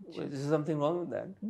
Is there something wrong with that?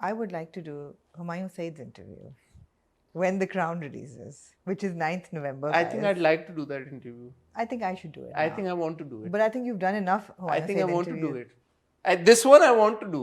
I would like to do Humayun Saeed's interview when The Crown releases, which is 9th November. I think I'd like to do that interview. I think I should do it. I now. think I want to do it. But I think you've done enough I Humayun think I Saeed want to do interviews. it. This one I want to do.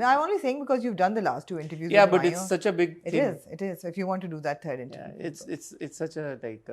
no, I'm only saying because you've done the last 2 interviews. Yeah, with but it's Humayun. such a big It thing. is. So if you want to do that third interview. Yeah, it's such a like.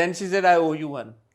Then she said I owe you one.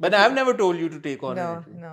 But I've never told you to take on No, an interview. no,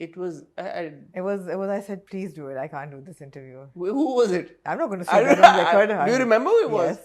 It was It was I said please do it, I can't do this interview. who was it? I'm not going to say that on record. Do you remember who it was? Yes,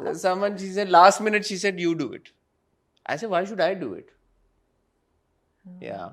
clearly. Someone, she said last minute she said you do it. I said why should I do it? Yeah.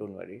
don't worry.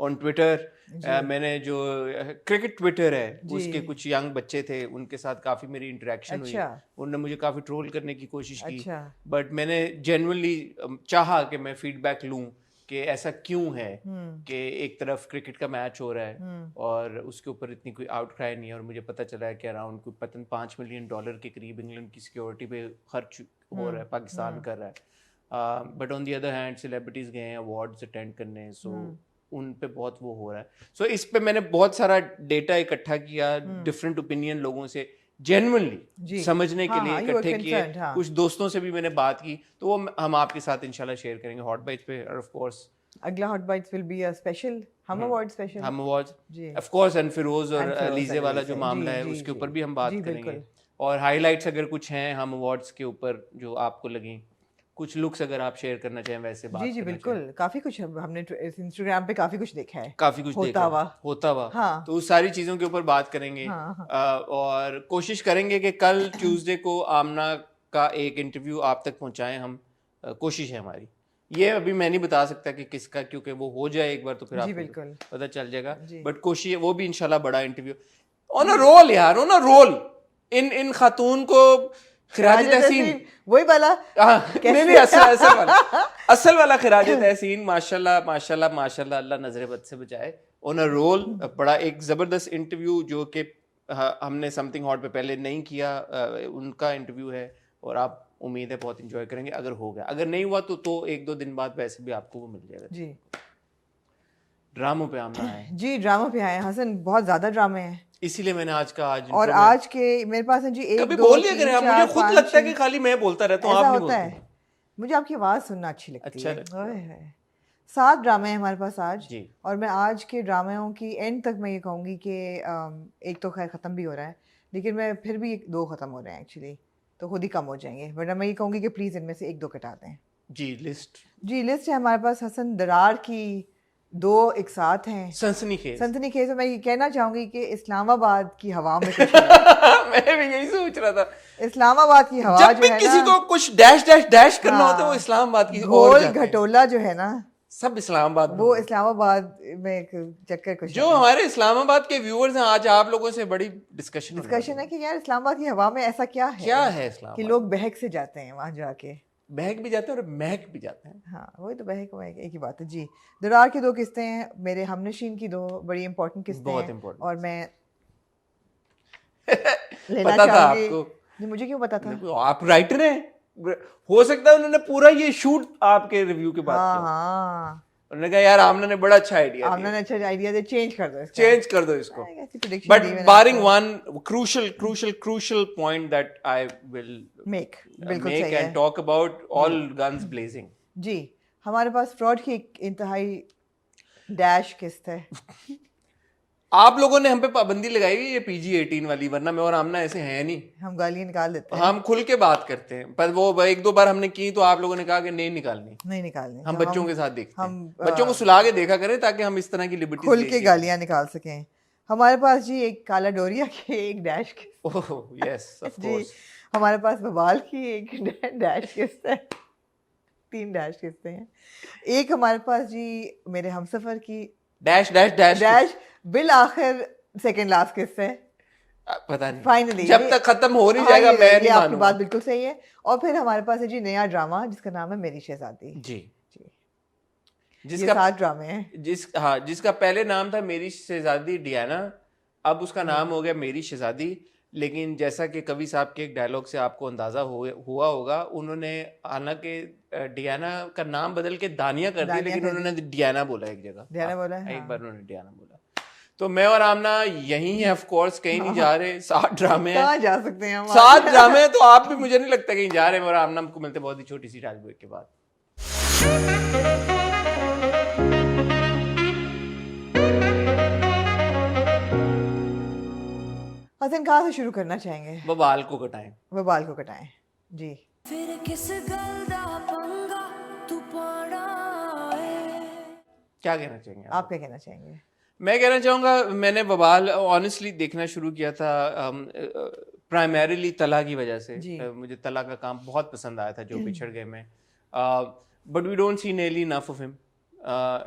On Twitter. میں نے جو cricket Twitter ہے اس کے کچھ young بچے تھے, ان کے ساتھ کافی میری انٹریکشن ہوئی, انہوں نے مجھے کافی ٹرول کرنے کی کوشش کی, بٹ میں نے جینوئنلی چاہا کہ میں فیڈ بیک لوں کہ ایسا کیوں ہے کہ ایک طرف کرکٹ کا میچ ہو رہا ہے اور اس کے اوپر اتنی کوئی آؤٹ کرائی نہیں ہے, اور مجھے پتہ چلا ہے کہ اراؤنڈ کوئی پتن $5 ملین کے قریب انگلینڈ کی سیکورٹی پہ خرچ ہو رہا ہے, پاکستان کر رہا ہے. But on the other hand celebrities گئے ہیں ایوارڈز اٹینڈ کرنے, سو ان پہ بہت وہ ہو رہا ہے. سو اس پہ میں نے بہت سارا ڈیٹا اکٹھا کیا, ڈفرینٹ اوپینین لوگوں سے جینوئنلی سمجھنے کے لیے اکٹھے کیے, کچھ دوستوں سے بھی میں نے بات کی, تو وہ ہم آپ کے ساتھ انشاءاللہ شیئر کریں گے ہاٹ بائٹس پہ. اور آف کورس اگلا hot bites will be a special Hum awards of course, and Feroze اور لیزے والا جو معاملہ ہے اس کے اوپر بھی ہم بات کریں گے, اور ہائی لائٹس اگر کچھ ہیں ہم ایوارڈز کے اوپر جو آپ کو لگیں, کچھ لکس اگر آپ شیئر کرنا چاہیں ویسے بات. جی بالکل, کافی کچھ ہم نے انسٹاگرام پہ کافی کچھ دیکھا ہے, کافی کچھ دیکھا ہوتا ہوا, تو اس ساری چیزوں کے اوپر بات کریں گے. اور کوشش کریں گے کہ کل ٹیوزڈے کو آمنہ کا ایک انٹرویو آپ تک پہنچائیں ہم, کوشش ہے ہماری. یہ ابھی میں نہیں بتا سکتا کہ کس کا, کیونکہ وہ ہو جائے ایک بار تو پھر آپ کو پتہ چل جائے گا, بٹ کوشش وہ بھی انشاءاللہ بڑا انٹرویو آن اے رول یار, آن اے رول. ان خاتون کو خراج تحسین, وہی والا نہیں اصل والا خراج تحسین, ماشاءاللہ ماشاءاللہ ماشاءاللہ, اللہ نظر بد سے بچائے. آن اے رول بڑا ایک زبردست انٹرویو جو کہ ہم نے سم تھنگ ہاٹ پہ پہلے نہیں کیا, ان کا انٹرویو ہے, اور آپ امید ہے بہت انجوائے کریں گے اگر ہو گیا. اگر نہیں ہوا تو 1-2 دن بعد ویسے بھی آپ کو وہ مل جائے گا. جی ڈراموں پہ آمنا ہے. جی ڈراموں پہ آئے حسن, بہت زیادہ ڈرامے ہیں, اسی لیے میں نے آج کے میرے پاس ہیں جی ایک کبھی بول لیا کریں. مجھے خود لگتا ہے کہ خالی میں بولتا رہتا ہوں, آپ نہیں بولتے. مجھے آپ کی آواز سننا اچھی لگتی ہے. 7 ڈرامے ہیں ہمارے پاس آج, اور میں آج کے ڈراموں کی اینڈ تک میں یہ کہوں گی کہ ایک تو خیر ختم بھی ہو رہا ہے, لیکن میں پھر بھی 2 ختم ہو رہے ہیں ایکچولی, تو خود ہی کم ہو جائیں گے, ورنہ میں یہ کہوں گی کہ پلیز ان میں سے 1-2 کٹا دیں. جی لسٹ ہے ہمارے پاس حسن درار کی 2 ایک ساتھ ہیں, سنسنی خیز. میں یہ کہنا چاہوں گی کہ اسلام آباد کی ہوا میں کچھ میں بھی یہی سوچ رہا تھا, اسلام آباد کی ہوا جب بھی کسی کو کچھ ڈیش ڈیش ڈیش کرنا ہوتا ہے وہ اسلام آباد کی گھول گھٹولا جو ہے نا, سب اسلام آباد, وہ اسلام آباد میں ایک چکر کچھ. جو ہمارے اسلام آباد کے ویورز ہیں, آج آپ لوگوں سے بڑی ڈسکشن ہے کہ یار اسلام آباد کی ہوا میں ایسا کیا ہے اسلام کہ لوگ بہک سے جاتے ہیں وہاں جا کے, بہک بھی جاتے ہیں اور مہک بھی جاتے ہیں. ہاں وہی تو بہک ایک ہی بات ہے. جی درار کی 2 قسطیں ہیں, میرے ہم نشین کی 2 بڑی امپورٹنٹ قسطیں ہیں, اور میں لینا چاہوں گی. مجھے کیوں پتا تھا, آپ رائٹر ہیں, ہو سکتا ہے انہوں نے پورا یہ شوٹ آپ کے ریویو کے بعد کیا. ہاں انہوں نے کہا یار آمنہ نے بڑا اچھا آئیڈیا دیا, چینج کر دو اس کو. But barring one crucial point that I will make and talk about, all guns blazing. جی ہمارے پاس فراڈ کی ایک انتہائی ڈیش قسط ہے. آپ لوگوں نے ہم پہ پابندی لگائی ہوئی یہ PG-18 والی, ورنہ میں اور آمنہ ایسے ہیں نہیں, ہم گالیاں نکال دیتے ہیں, ہم کھل کے بات کرتے ہیں. پر وہ 1-2 بار ہم نے کی تو آپ لوگوں نے کہا کہ نہیں نکالنی. ہم بچوں کے ساتھ دیکھتے ہیں, بچوں کو سلا کے دیکھا کریں تاکہ ہم اس طرح کی لبرٹی کھل کے گالیاں نکال سکیں. ہمارے پاس جی ایک کالا ڈوریا کی ایک ڈیش جی, ہمارے پاس بوال کی ایک ڈیش قسط ہے. 3 ڈیش قسطیں ہیں. ایک ہمارے پاس جی میرے ہمسفر کی ڈیش ڈیش ڈیش ڈیش بالآخر سیکنڈ لاسٹ قسط ہے. پتہ نہیں فائنلی جب تک ختم ہو نہیں جائے گا میں نہیں مانوں. آپ کی بات بالکل صحیح ہے. اور پھر ہمارے پاس ہے جی نیا ڈرامہ جس کا نام ہے میری شہزادی. جی جس کا 7 ڈرامے ہیں. جس کا پہلے نام تھا میری شہزادی ڈیانا, اب اس کا نام ہو گیا میری شہزادی. لیکن جیسا کہ کبھی صاحب کے ایک ڈائلاگ سے آپ کو اندازہ ہوا ہوگا, انہوں نے حالانکہ ڈیانا کا نام بدل کے دانیہ کر دیا, لیکن انہوں نے ڈیانا بولا ایک جگہ, ایک بار انہوں نے ڈیانا بولا. تو میں اور آمنہ یہیں ہیں, آف کورس کہیں نہیں جا رہے. 7 ڈرامے ہیں, کہاں جا سکتے ہیں ہم, 7 ڈرامے ہیں, تو آپ بھی مجھے نہیں لگتا کہیں جا رہے ہیں. اور آمنہ کو ملتے بہت ہی چھوٹی سی ٹائم بریک کے بعد. حسن کہاں سے شروع کرنا چاہیں گے؟ بال کو کٹائیں. جی کیا کہنا چاہیں گے آپ؟ کیا کہنا چاہیں گے؟ میں کہنا چاہوں گا میں نے ببال آنیسٹلی دیکھنا شروع کیا تھا پرائمریلی تلا کی وجہ سے. مجھے تلا کا کام بہت پسند آیا تھا جو پچھڑ گئے میں. But we don't see nearly enough of them.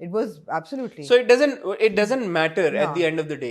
It was absolutely. So it doesn't matter at the end of the day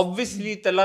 Obviously Tala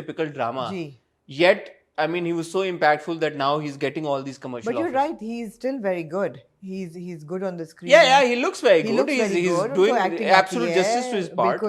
typical drama. Yet I mean he was so impactful that now he's getting all these commercial offers. But you're right, he's still very good. He's good on the screen. Yeah, he looks very good. He's doing absolute justice to his part.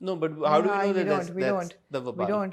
No, but how do you know that that's the Wabal? We don't.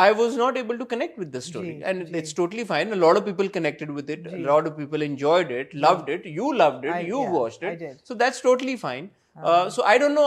I was not able to connect with the story, and it's totally fine. A lot of people connected with it. A lot of people enjoyed it, loved it. You loved it. You watched it. So that's totally fine. So I don't know.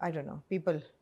I don't know, people.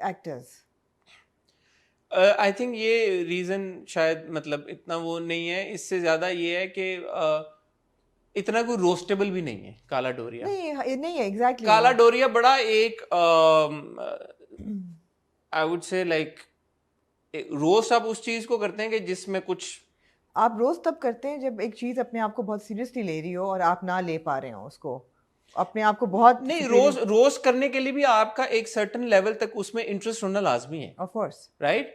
Actors. I think یہ reason شاید مطلب اتنا وہ نہیں ہے, اس سے زیادہ یہ ہے کہ اتنا کوئی روسٹیبل بھی نہیں ہے کالا ڈوریا. نہیں ہے ایگزیکٹلی. کالا ڈوریا بڑا ایک I would say like roast آپ اس چیز کو کرتے ہیں کہ جس میں کچھ آپ روسٹ تب کرتے ہیں جب ایک چیز اپنے آپ کو بہت سیریسلی لے رہی ہو اور آپ نہ لے پا رہے ہو اس کو اپنے آپ کو بہت نہیں. روسٹ کرنے کے لیے بھی آپ کا ایک سرٹن لیول تک اس میں انٹرسٹ ہونا لازمی ہے. Of course right.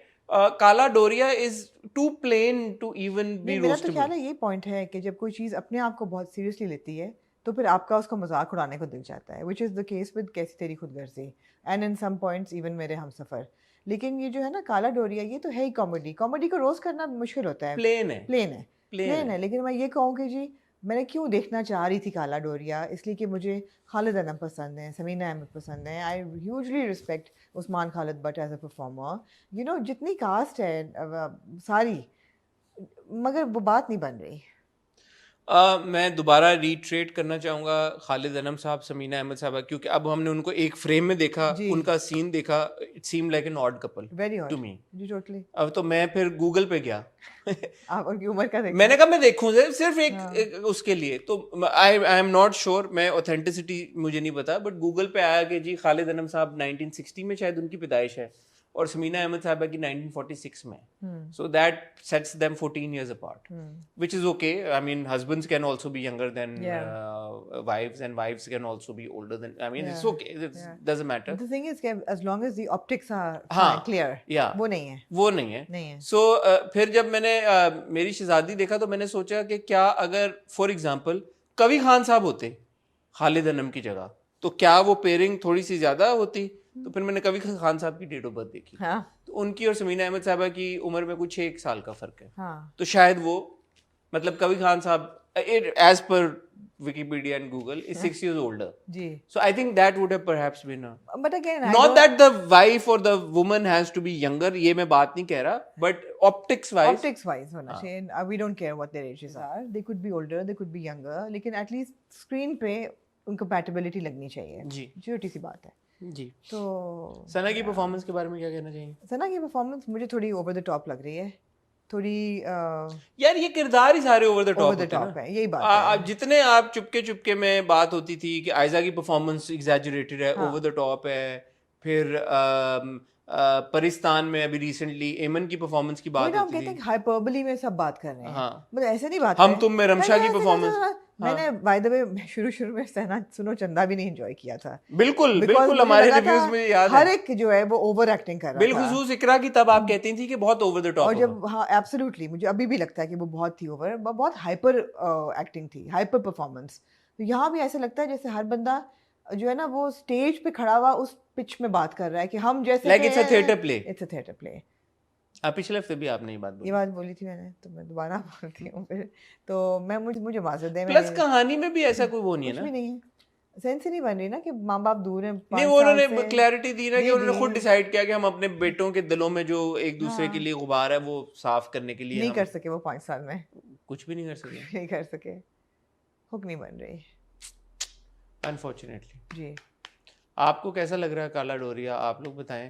Kala Doriya is too plain to even be میرا تو روسٹیبل. خیال ہے یہ پوائنٹ ہے کہ جب کوئی چیز اپنے آپ کو بہت سیریسلی لیتی ہے تو پھر آپ کا اس کا مذاق اڑانے کو دل چاہتا ہے, وچ از دا کیس ود کیسی تیری خود غرضی and in some points even میرے ہم سفر. لیکن یہ جو ہے نا کالا ڈوریا یہ تو ہے ہی کامیڈی. کامیڈی کو روز کرنا مشکل ہوتا ہے. پلین ہے. لیکن میں یہ کہوں کہ جی میں نے کیوں دیکھنا چاہ رہی تھی کالا ڈوریا, اس لیے کہ مجھے خالد انم پسند ہیں, سمینہ احمد پسند ہیں. I hugely respect Usman Khalid Butt as a performer. You know جتنی کاسٹ ہے ساری, مگر وہ بات نہیں بن رہی. میں دوبارہ ریٹریٹ کرنا چاہوں گا خالد انم صاحب, سمینہ احمد صاحبہ, کیونکہ اب ہم نے ان کو ایک فریم میں دیکھا, ان کا سین دیکھا, it seemed like an odd couple to me. اب تو میں پھر گوگل پہ گیا, میں نے کہا میں دیکھوں صرف ایک اس کے لیے. تو آئی ایم ناٹ شیور, میں اوتھینٹسٹی مجھے نہیں پتا, بٹ گوگل پہ آیا کہ جی خالد انم صاحب 1960 میں شاید ان کی پیدائش ہے اور سمینہ احمد صاحبہ کی 1946 میں. So that sets them 14 years apart, which is okay. I mean, husbands can also be younger than wives, and wives can also be older than. I mean, it's okay. It doesn't matter. The thing is, as long as the optics are clear. وہ نہیں ہے. So پھر جب میں نے میری شہزادی دیکھا تو میں نے سوچا کہ کیا اگر فار ایگزامپل کوی خان صاحب ہوتے خالد انم کی جگہ تو کیا وہ پیئرنگ تھوڑی سی زیادہ ہوتی. تو پھر میں نے کوی خان صاحب کی ڈیٹ آف برتھ دیکھی, تو ان کی اور سمینہ احمد صاحبہ کی عمر میں کچھ 6 سال کا فرق ہے. تو شاید وہ مطلب کوی خان صاحب as per Wikipedia and Google is 6 years older. So I think that would have perhaps been but again, not that the wife or the woman has to be younger, یہ میں بات نہیں کہہ رہا, but optics wise ہونا چاہیے. We don't care what their ages are. They could be older, they could be younger, لیکن at least screen پہ ان compatibility لگنی چاہیے. جی چھوٹی سی بات ہے. جی. تو ثنا کی پرفارمنس کے بارے میں کیا کہنا چاہیے؟ ثنا کی پرفارمنس مجھے تھوڑی اوور دا ٹاپ لگ رہی ہے. تھوڑی یار یہ کردار ہی سارے اوور دا ٹاپ ہے, یہی بات ہے. جتنے آپ چپکے میں بات ہوتی تھی کہ آئزہ کی پرفارمنس ایگزیجریٹڈ ہے, اوور دا ٹاپ ہے. پھر پرستان میں ابھی ریسنٹلی ایمن کی پرفارمنس کی بات ہوتی تھی. ہائپربلی میں سب بات کر رہے ہیں, مطلب ایسے نہیں بات. ہم تم میں رمشا کی پرفارمنس میں نے بائی دا وے شروع میں سہنا سنو چندہ بھی نہیں انجوائے کیا تھا. بالکل ہمارے ریویوز میں یاد ہے ہر ایک جو ہے وہ اوور ایکٹنگ کر رہا تھا, بالخصوص اقرا کی. تب آپ کہتی تھی کہ بہت اوور دا ٹاپ, اور جب ہاں ایبسلیوٹلی مجھے ابھی بھی لگتا ہے کہ وہ بہت تھی اوور, بہت ہائپر ایکٹنگ تھی, ہائپر پرفارمنس. تو یہاں بھی ایسا لگتا ہے جیسے ہر بندہ جو ہے نا وہ اسٹیج پہ کھڑا ہوا اس پچ میں بات کر رہا ہے کہ ہم جیسے لائک اٹس اے تھیٹر پلے. پچھلے ہفتے بھی آپ نے یہ بات بولی تھی میں نے, تو میں دوبارہ بولتی ہوں پھر. تو میں مجھے معذرت دیں. پلس کہانی میں بھی ایسا کوئی وہ نہیں ہے نا, کچھ بھی نہیں ہے, سینس ہی نہیں بن رہی نا کہ ماں باپ دور ہیں. نہیں وہ انہوں نے کلیئرٹی دی نا کہ انہوں نے خود ڈیسائیڈ کیا کہ ہم اپنے بیٹوں کے دلوں میں جو ایک دوسرے کے لیے غبار ہے وہ صاف کرنے کے لیے نہیں کر سکے. وہ 5 سال میں کچھ بھی نہیں کر سکے. حک نہیں بن رہی انفارچونیٹلی. جی آپ کو کیسا لگ رہا ہے کالا ڈوریا, آپ لوگ بتائیں.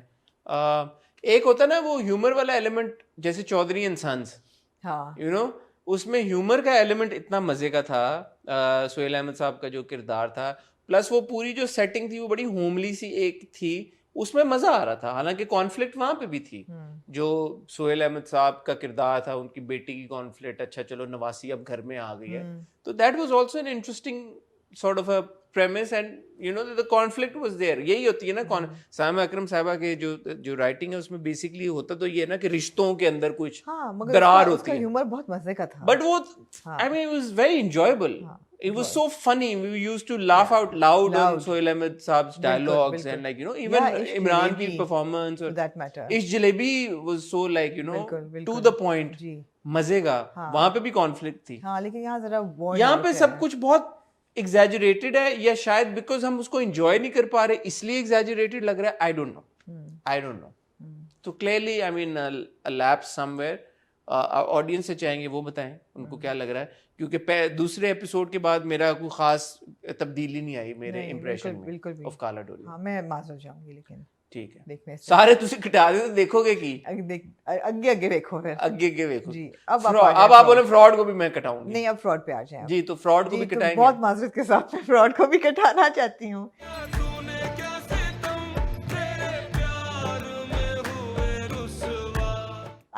ایک ہوتا نا وہ ہیومر والا ایلیمنٹ, جیسے Chaudhry and sons, you know اس میں ہیومر کا ایلیمنٹ اتنا مزے کا تھا. سہیل احمد صاحب کا جو کردار تھا, پلس وہ پوری جو سیٹنگ تھی وہ بڑی ہوملی سی ایک تھی, اس میں مزہ آ رہا تھا. حالانکہ کانفلکٹ وہاں پہ بھی تھی, جو سہیل احمد صاحب کا کردار تھا, ان کی بیٹی کی کانفلکٹ, اچھا چلو نواسی اب گھر میں آ گئی ہے, تو that was also an interesting sort of a premise, and you know the conflict was there. یہی ہوتی ہے نا سائمہ اکرم صاحبہ کے جو رائٹنگ ہے اس میں بیسکلی ہوتا تو یہ نا کہ رشتوں کے اندر کچھ درار ہوتی ہے. ہیومر بہت مزے کا تھا, بٹ وہ I mean it was very enjoyable. It was so funny. We used to laugh out loud on Sohail Ahmed Saab's dialogues, and like you know even Imran ki performance or that matter. Ish Jalebi was so like you know to the point, مزے کا. وہاں پہ بھی conflict تھی. ہاں لیکن یہاں ذرا یہاں پہ سب کچھ بہت ایگزیجریٹڈ ہے, یا شاید بیکاز ہم اس کو انجوائے نہیں کر پا رہے اس لیے ایگزیجریٹڈ لگ رہا ہے. I don't know. تو clearly I mean lapse somewhere. Audience سے چاہیں گے وہ بتائیں ان کو کیا لگ رہا ہے, کیونکہ دوسرے ایپیسوڈ کے بعد میرا کوئی خاص تبدیلی نہیں آئی میرے امپریشن میں آف کالا ڈوریا. میں معذرت چاہوں گی لیکن ٹھیک ہے دیکھنے سے. سارے تسی کٹا دے تو دیکھو گے کی آگے دیکھو پھر آگے دیکھو جی. اب آپ بولے فراڈ کو بھی میں کٹاؤں گی. نہیں اب فراڈ پہ آ جائیں. جی تو فراڈ کو بھی کٹائیں گے. بہت معذرت کے ساتھ میں فراڈ کو بھی کٹانا چاہتی ہوں.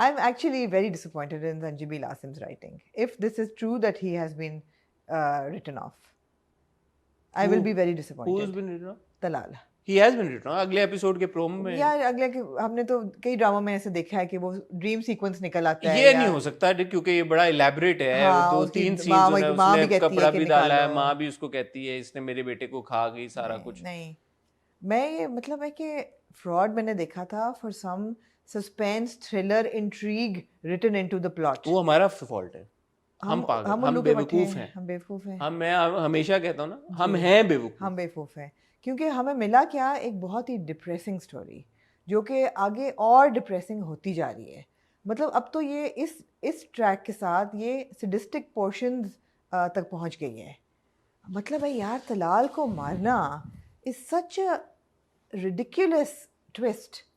I'm actually very disappointed in Sanjibi Lasim's writing. If this is true that he has been written off, I will be very disappointed. Who's been written off? Talal. He has been written off. اگلے episode کے promo میں یار اگلے ہم نے تو کئی ڈراموں میں ایسے دیکھا ہے کہ وہ ڈریم سیکوینس نکل آتا ہے. یہ نہیں ہو سکتا کیونکہ یہ بڑا الیبریٹ ہے. 2-3 سینز اس نے کپڑا بھی ڈالا ہے, ماں بھی اس کو کہتی ہے اس نے میرے بیٹے کو کھا گئی سارا کچھ. نہیں میں یہ مطلب ہے کہ فراڈ میں نے دیکھا تھا for some suspense thriller intrigue return into the plot. وہ ہمارا فالٹ ہے. ہم پاگل, ہم بیوقوف ہیں. ہم بیوقوف ہیں. میں ہمیشہ کہتا ہوں نا ہم ہیں بیوقوف. ہم بیوقوف ہیں کیونکہ ہمیں ملا کیا ایک بہت ہی ڈپریسنگ اسٹوری جو کہ آگے اور ڈپریسنگ ہوتی جا رہی ہے. مطلب اب تو یہ اس ٹریک کے ساتھ یہ سڈسٹک پورشنز تک پہنچ گئی ہے. مطلب ہے یار طلال کو مارنا از سچ اے ریڈیکولس ٹوسٹ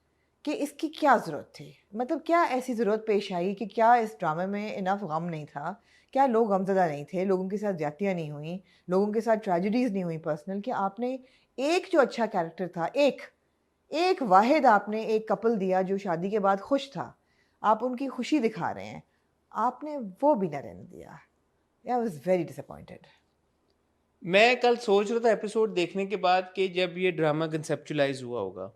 کہ اس کی کیا ضرورت تھی. مطلب کیا ایسی ضرورت پیش آئی کہ کیا اس ڈرامے میں انف غم نہیں تھا, کیا لوگ غمزدہ نہیں تھے, لوگوں کے ساتھ زیادتیاں نہیں ہوئیں, لوگوں کے ساتھ ٹریجڈیز نہیں ہوئیں پرسنل, کہ آپ نے ایک جو اچھا کیریکٹر تھا, ایک واحد آپ نے ایک کپل دیا جو شادی کے بعد خوش تھا, آپ ان کی خوشی دکھا رہے ہیں, آپ نے وہ بھی نہ رہنے دیا. آئی واز ویری ڈس اپوائنٹڈ. میں کل سوچ رہا تھا ایپیسوڈ دیکھنے کے بعد کہ جب یہ ڈرامہ کنسیپچولائز ہوا ہوگا,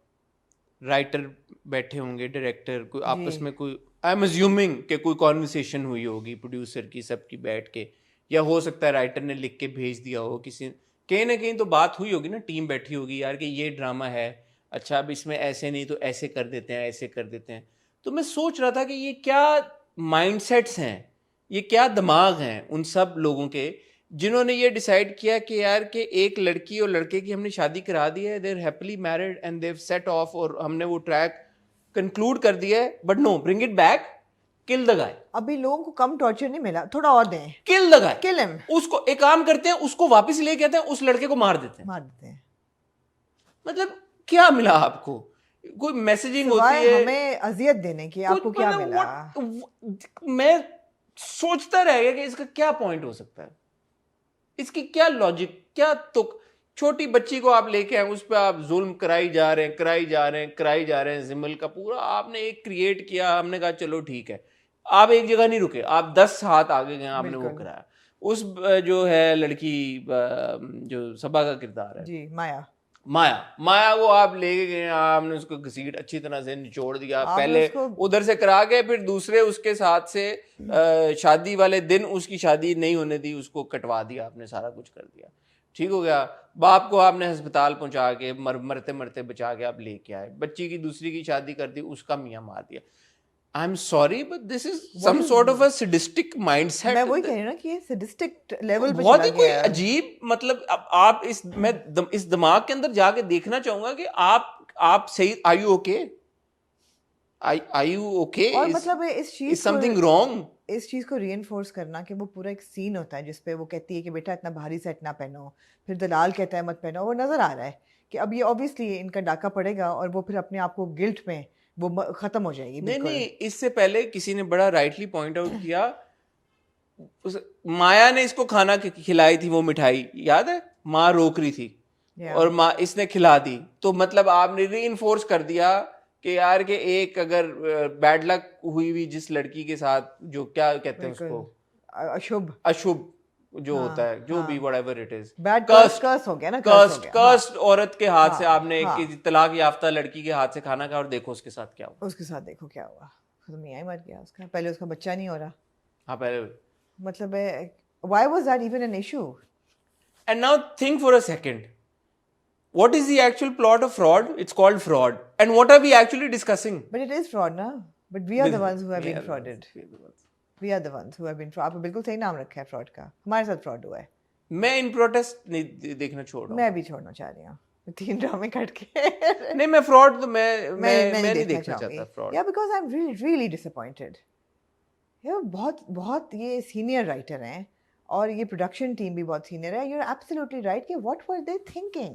رائٹر بیٹھے ہوں گے, ڈائریکٹر کوئی آپس میں کوئی آئی ایم ازیومنگ کہ کوئی کانورسیشن ہوئی ہوگی پروڈیوسر کی سب کی بیٹھ کے, یا ہو سکتا ہے رائٹر نے لکھ کے بھیج دیا ہو کسی, کہیں نہ کہیں تو بات ہوئی ہوگی نا, ٹیم بیٹھی ہوگی یار کہ یہ ڈرامہ ہے, اچھا اب اس میں ایسے نہیں تو ایسے کر دیتے ہیں, ایسے کر دیتے ہیں. تو میں سوچ رہا تھا کہ یہ کیا مائنڈ سیٹس ہیں, یہ کیا دماغ ہیں ان سب لوگوں کے جنہوں نے یہ ڈیسائیڈ کیا کہ یار کہ ایک لڑکی اور لڑکے کی ہم نے شادی کرا دی ہے, they are happily married and they have set off, اور ہم نے وہ ٹریک کنکلوڈ کر دیا ہے, but no, bring it back, kill the گائے. ابھی لوگوں کو کم ٹارچر نہیں ملا, تھوڑا اور دیں, کل دا گائے, کل ہم. اس کو ایک کام کرتے ہیں, اس کو واپس لے کے آتے ہیں, اس لڑکے کو مار دیتے ہیں. مطلب کیا ملا آپ کو؟ کوئی میسیجنگ ہوتی ہے ہمیں اذیت دینے کی, آپ کو کیا ملا؟ میں سوچتا رہ گیا کہ اس کا کیا پوائنٹ ہو سکتا ہے, اس کی کیا لاجک, کیا تک. چھوٹی بچی کو آپ لے کے آئے, اس پہ آپ ظلم کرائی جا رہے ہیں, زمل کا پورا آپ نے ایک کریٹ کیا. ہم نے کہا چلو ٹھیک ہے, آپ ایک جگہ نہیں رکے, آپ 10 ہاتھ آگے گئے, آپ نے وہ کرایا. اس جو ہے لڑکی جو صبا کا کردار ہے, جی مایا کو آپ لے کے گئے, آپ نے اس کو گھسیٹ اچھی طرح سے نچوڑ دیا, پہلے ادھر سے کرا کے, پھر دوسرے اس کے ساتھ سے شادی والے دن اس کی شادی نہیں ہونے دی, اس کو کٹوا دیا آپ نے, سارا کچھ کر دیا, ٹھیک ہو گیا. باپ کو آپ نے ہسپتال پہنچا کے مرتے مرتے بچا کے آپ لے کے آئے, بچی کی دوسری کی شادی کر دی, اس کا میاں مار دیا. I'm sorry but this is some sort of a sadistic mindset. میں وہی کہہ رہی ہوں نا کہ یہ sadistic level پہ بہت ہی کوئی عجیب, مطلب آپ میں اس دماغ کے اندر جا کے دیکھنا چاہوں گا کہ آپ صحیح, are you okay? Are you okay? اور مطلب اس چیز something wrong? اس چیز کو ری انفورس کرنا کہ وہ پورا ایک سین ہوتا ہے جس پہ وہ کہتی ہے کہ بیٹا اتنا بھاری سیٹ نہ پہنو, پھر دلال کہتا ہے مت پہنو, وہ نظر آ رہا ہے کہ اب یہ اوبیسلی ان کا ڈاکہ پڑے گا اور وہ پھر اپنے آپ کو گلٹ میں وہ ختم ہو جائے گی. نہیں, اس سے پہلے کسی نے بڑا رائٹلی پوائنٹ آؤٹ کیا, مایا نے اس کو کھانا کھلائی تھی, وہ مٹھائی یاد ہے, ماں روک رہی تھی اور ماں اس نے کھلا دی, تو مطلب آپ نے ری انفورس کر دیا کہ یار کہ ایک اگر بیڈ لک ہوئی جس لڑکی کے ساتھ, جو کیا کہتے ہیں اس کو, اشبھ جو ہوتا ہے, جو بھی whatever it is, کرس ہو گیا نا, کرسڈ عورت کے ہاتھ سے آپ نے ایک طلاق یافتہ لڑکی کے ہاتھ سے کھانا کھا, اور دیکھو اس کے ساتھ کیا ہوا, اس کے ساتھ دیکھو کیا ہوا, میاں ہی مر گیا اس کا, پہلے اس کا بچہ نہیں ہو رہا. ہاں پہلے, مطلب why was that even an issue? And now think for a second, what is the actual plot of Fraud? It's called Fraud, and what are we actually discussing? But it is fraud na, but we are the ones who have been frauded. We are the ones who have been fraud. آپ نے بالکل صحیح نام رکھا ہے fraud کا, ہمارے ساتھ fraud ہوا ہے. میں ان پروٹیسٹ نہیں دیکھنا چھوڑ رہا ہوں, میں بھی چھوڑنا چاہ رہی ہوں 3 ڈرامے کٹ کے. نہیں, میں fraud تو میں نہیں دیکھنا چاہتا fraud. Yeah, because I'm really disappointed. بہت یہ سینئر رائٹر ہیں اور یہ پروڈکشن ٹیم بھی بہت سینئر ہے. You're absolutely right کہ what were they thinking?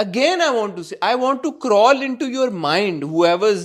I want to crawl into your mind whoever's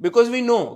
because we know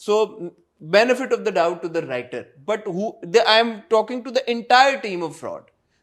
so benefit of the doubt to the writer, but I am talking to the entire team of fraud.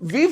we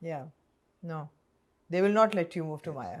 Yeah, no, they will not let you move to Maya.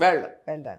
well done,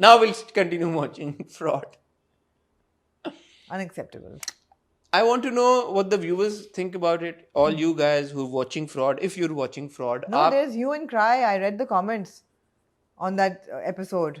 now we'll continue watching fraud, unacceptable. I want to know what the viewers think about it. All you guys who are watching fraud, if you're watching fraud. No, there's hue and cry. I read the comments on that episode.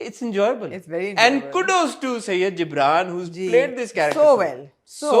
it's enjoyable, it's very enjoyable, and kudos to Sayyid Gibran who's played this character so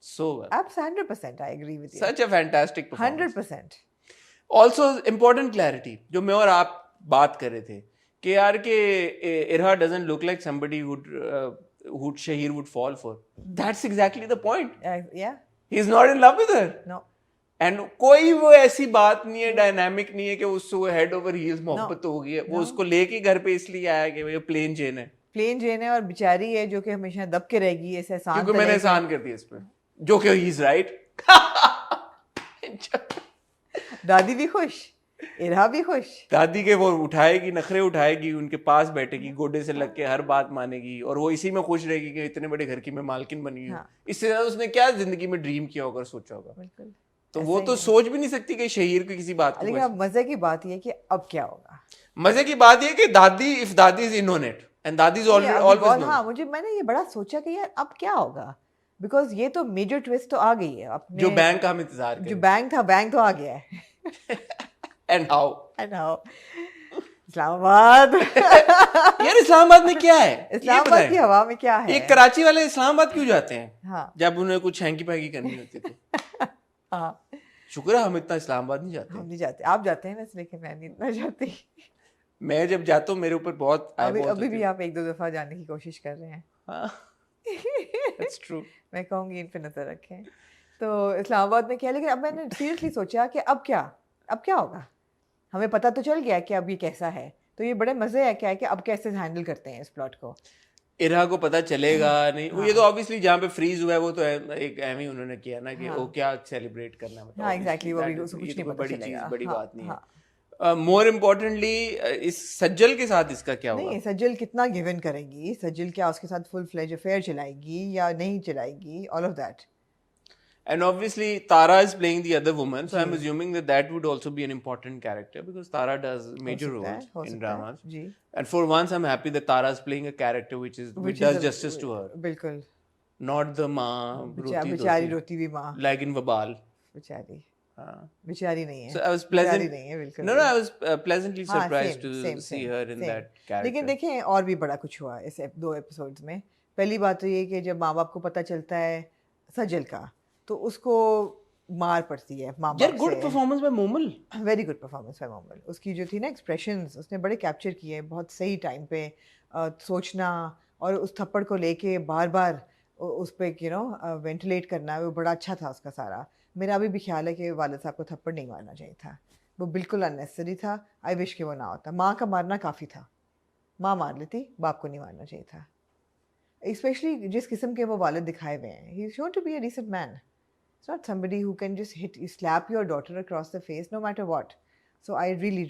so well. Absolutely, 100%, I agree with you. Such a fantastic performance. 100%. Also important clarity جو میں اور آپ بات کر رہے تھے کہ یار کہ ارہا doesn't look like somebody who Shaheer would fall for. That's exactly the point. Yeah. He's not in love with her. No. And کوئی وہ ایسی بات نہیں ہے, ڈائنامک نہیں ہے کہ اس سے وہ ہیڈ اوور ہیلز محبت ہو گئی ہے. وہ اس کو لے کے گھر پہ اس لیے آیا کہ وہ پلین جین ہے, پلین جین ہے اور بیچاری ہے جو کہ ہمیشہ دب کے رہے گی اس احسان, کیونکہ میں نے احسان کر دیا اس پہ, جو کہ ہی از رائٹ. دادی بھی خوش, ارہا بھی خوش, دادی کے وہ اٹھائے گی, نخرے اٹھائے گی, ان کے پاس بیٹھے گی, گوڈے سے لگ کے ہر بات مانے گی, اور وہ اسی میں خوش رہے گی کہ اتنے بڑے گھر کی میں مالکن بنی ہوں. اس سے زیادہ اس نے کیا زندگی میں ڈریم کیا ہوگا, سوچا ہوگا. بالکل. تو وہ تو سوچ بھی نہیں سکتی کہ شہیر کی کسی بات کو. لیکن مزے کی بات یہ کہ اب کیا ہوگا, مزے کی بات یہ کہ دادی اف دادی از ان آن اٹ اینڈ دادی از آلویز. ہاں میں نے یہ بڑا سوچا کہ یار اب کیا ہوگا, بیکاز یہ تو میجر ٹویسٹ تو آ گئی ہے, جو بینک کا ہم انتظار جو بینک تھا بینک تو آ گیا ہے. اینڈ ہاؤ اسلام آباد, یار اسلام آباد میں کیا ہے, اسلام آباد کی ہوا میں کیا ہے. ایک کراچی والے اسلام آباد کیوں جاتے ہیں ہاں جب انہیں کچھ ہینکی پینکی کرنی ہوتی تھی. ہاں شکر ہے ہم اتنا اسلام آباد نہیں جاتے. ہم نہیں جاتے, آپ جاتے ہیں ویسے, لیکن میں نہیں اتنا جاتی. میں جب جاتا ہوں میرے اوپر بہت ابھی بھی آپ 1-2 دفعہ جانے کی کوشش کر رہے ہیں. ہاں اٹس ٹرو. میں کہوں گی ان پہ نظر رکھیں. تو اسلام آباد میں کیا, لیکن اب میں نے سیریسلی سوچا کہ اب کیا ہوگا. ہمیں پتہ تو چل گیا کہ اب یہ کیسا ہے, تو یہ بڑے مزے ہے کیا ہے کہ اب کیسے ہینڈل کرتے ہیں اس پلاٹ کو. ارہا کو پتہ چلے گا نہیں, یہ تو obviously جہاں پہ فریز ہوا ہے وہ تو ایک اہم ہی انہوں نے کیا نا کہ وہ کیا سیلیبریٹ کرنا ہے. ہاں ایگزیکٹلی, وہ بھی کچھ نہیں پتہ چلے گا, بڑی بات نہیں ہے. مور امپورٹنٹلی اس سجل کے ساتھ اس کا کیا ہوگا. نہیں, سجل کتنا گیو ان کرے گی, سجل کیا اس کے ساتھ فل فلیج افیئر چلائے گی یا نہیں چلائے گی, all of that. And obviously Tara is playing the other woman, so I'm assuming that would also be an important character because Tara does major roles in dramas. And for once I'm happy that Tara is playing a character which does justice to her. بالکل. Not the maa بیچاری روتی بھی ماں like in Vabal. بیچاری. بیچاری نہیں ہے. So I was pleasant. No, I was pleasantly surprised to see her in that character. لیکن دیکھیں اور بھی بڑا کچھ ہوا اس 2 ایپیسوڈز میں. پہلی بات تو یہ کہ جب ماں باپ کو پتہ چلتا ہے سجل کا تو اس کو مار پڑتی ہے ماں باپ سے. Good performance by Momal, very good performance by Momal. اس کی جو تھی نا ایکسپریشنز اس نے بڑے کیپچر کیے, بہت صحیح ٹائم پہ سوچنا اور اس تھپڑ کو لے کے بار بار اس پہ وینٹیلیٹ کرنا, وہ بڑا اچھا تھا اس کا سارا. میرا ابھی بھی خیال ہے کہ والد صاحب کو تھپڑ نہیں مارنا چاہیے تھا, وہ بالکل اننیسری تھا. آئی وش کہ وہ نہ ہوتا. ماں کا مارنا کافی تھا, ماں مار لیتی, باپ کو نہیں مارنا چاہیے تھا. اسپیشلی جس قسم کے وہ والد دکھائے ہوئے ہیں. He is shown to be a decent man. It's not somebody who can just slap your daughter across the face no matter what. So I really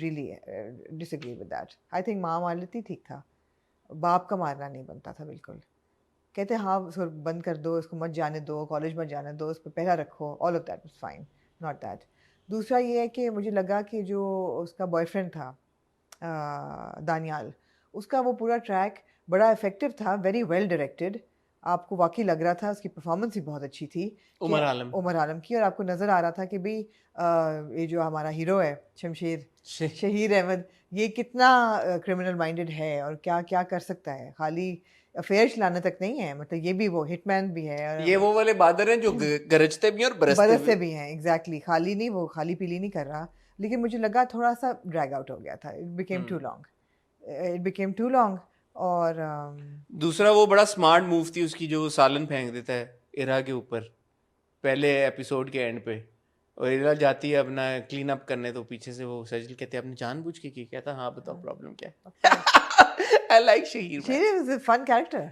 disagree with that. I think ماں مار لیتی ٹھیک تھا, باپ کا مارنا نہیں بنتا تھا بالکل. کہتے ہاں اس کو بند کر دو, اس کو مت جانے دو, کالج مت جانے دو, اس پہ پہلا رکھو, all of that was fine, not that. دوسرا یہ ہے کہ مجھے لگا کہ جو اس کا بوائے فرینڈ تھا دانیال, اس کا وہ پورا ٹریک بڑا افیکٹو تھا, ویری ویل ڈائریکٹڈ. آپ کو واقعی لگ رہا تھا اس کی پرفارمنس بھی بہت اچھی تھی عمر عالم کی, اور آپ کو نظر آ رہا تھا کہ بھائی یہ جو ہمارا ہیرو ہے شہیر احمد, یہ کتنا کرمنل مائنڈیڈ ہے اور کیا کیا کر سکتا ہے. خالی افیئر چلانے تک نہیں ہے, مطلب یہ بھی وہ ہٹ مین بھی ہے, اور یہ وہ والے بادر ہیں جو گرجتے بھی ہیں اور برستے بھی ہیں. ایگزیکٹلی, خالی نہیں, وہ خالی پیلی نہیں کر رہا. لیکن مجھے لگا تھوڑا سا ڈریگ آؤٹ ہو گیا تھا. It became too long. اور دوسرا وہ بڑا اسمارٹ موو تھی اس کی, جو سالن پھینک دیتا ہے ارہا کے اوپر پہلے ایپیسوڈ کے اینڈ پہ, اور ارہا جاتی ہے اپنا کلین اپ کرنے, تو پیچھے سے وہ سجل کہتے ہیں آپ نے جان بوجھ کے کی, کہتا ہاں بتاؤ پرابلم کیا ہے. I like Shahir. Shahir is a fun character.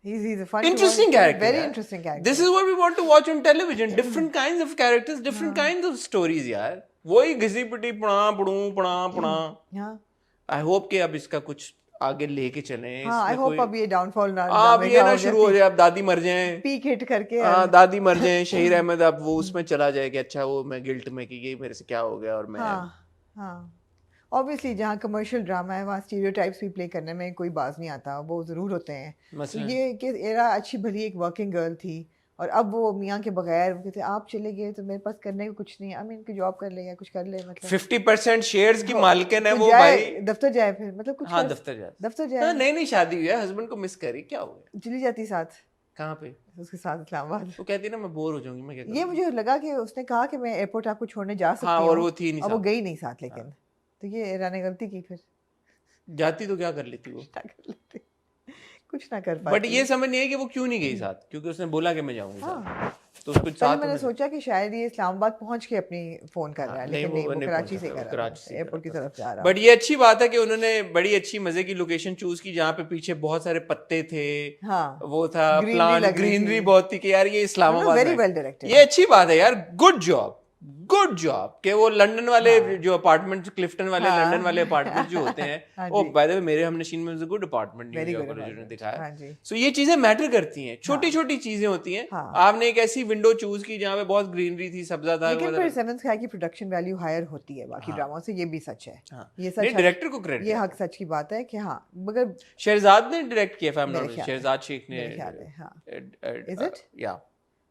He's a fun, interesting character. Very interesting character. This is what we want to watch on television. Different kinds of characters, different kinds of stories yaar. وہی گھسی پٹی پڑا. I hope کہ اب اس کا کچھ آگے لے کے چلیں. ہاں آئی ہوپ اب یہ ڈاؤن فال نہ اب یہ نہ شروع ہو جائے, اب دادی مر جائیں, پیک ہٹ کر کے, ہاں دادی مر جائیں, شہیر احمد اب وہ اس میں چلا جائے کہ اچھا وہ میں گلٹ میں کہ یہ میرے سے کیا ہو گیا, اور میں ہاں obviously جہاں کمرشل ڈرامہ ہے وہاں اسٹیریوٹائپس بھی پلے کرنے میں کوئی باز نہیں آتا, وہ ضرور ہوتے ہیں. یہ کہ ایرا اچھی بھلی ایک ورکنگ گرل تھی, اور اب وہ میاں کے بغیر وہ کہتے آپ چلے گئے تو میرے پاس کرنے کو کچھ نہیں, ان کی جاب کر لے یا کچھ کر لے, مطلب 50% شیئرز کی مالکن ہے وہ بھائی, دفتر جائے پھر, مطلب کچھ ہاں دفتر جائے. نہیں شادی ہوئی ہے, ہسبینڈ کو مس کری, کیا ہو گیا, چلی جاتی ساتھ. کہاں پہ؟ اس کے ساتھ اسلام آباد. وہ کہتی ہے نا میں بور ہو جاؤں گی, میں کیا کروں. یہ مجھے لگا کہ اس نے کہا کہ میں ایئرپورٹ آپ کو چھوڑنے جا سکتی ہوں, اور وہ تھی نہیں, اور وہ گئی نہیں ساتھ. لیکن تو یہ ایران نے غلطی کی. پھر جاتی تو کیا کر لیتی وہ, کچھ نہ کر پاتی. بٹ یہ سمجھ نہیں ہے کہ وہ کیوں نہیں گئی ساتھ, کیونکہ اس نے بولا کہ میں جاؤں گی. تو اس کو پہلے میں نے سوچا کہ شاید یہ اسلام آباد پہنچ کے اپنی فون کر رہا ہے, لیکن نہیں, وہ کراچی سے کر رہا ہے, ایئرپورٹ کی طرف جا رہا. بٹ یہ اچھی بات ہے کہ انہوں نے بڑی اچھی مزے کی لوکیشن چوز کی جہاں پہ پیچھے بہت سارے پتے تھے, وہ تھا پلانٹ, گرینری بہت تھی, کہ یار یہ اسلام آباد ویری ویل ڈائریکٹڈ. یہ اچھی بات ہے یار, گڈ جاب, گڈ جاب. کہ وہ لنڈن والے جو اپارٹمنٹ, کلفٹن والے لنڈن والے اپارٹمنٹ جو ہوتے ہیں, او بائی دا وے میرے ہم نشین میں گڈ اپارٹمنٹ نیو یارک والے نے دکھایا. سو یہ چیزیں میٹر کرتی ہیں, چھوٹی چھوٹی چیزیں ہوتی ہیں. آپ نے ایک ایسی ونڈو چوز کی جہاں پہ بہت گرینری تھی, سبزہ تھا. لیکن پھر سیونتھ اسکائی کی پروڈکشن ویلیو ہائر ہوتی ہے باقی ڈراموں سے, یہ بھی سچ ہے. یہ سچ, ڈائریکٹر کو کریڈٹ, یہ حق سچ کی بات ہے کہ ہاں, مگر شہزاد نے ڈائریکٹ کیا, شہزاد شیخ نے,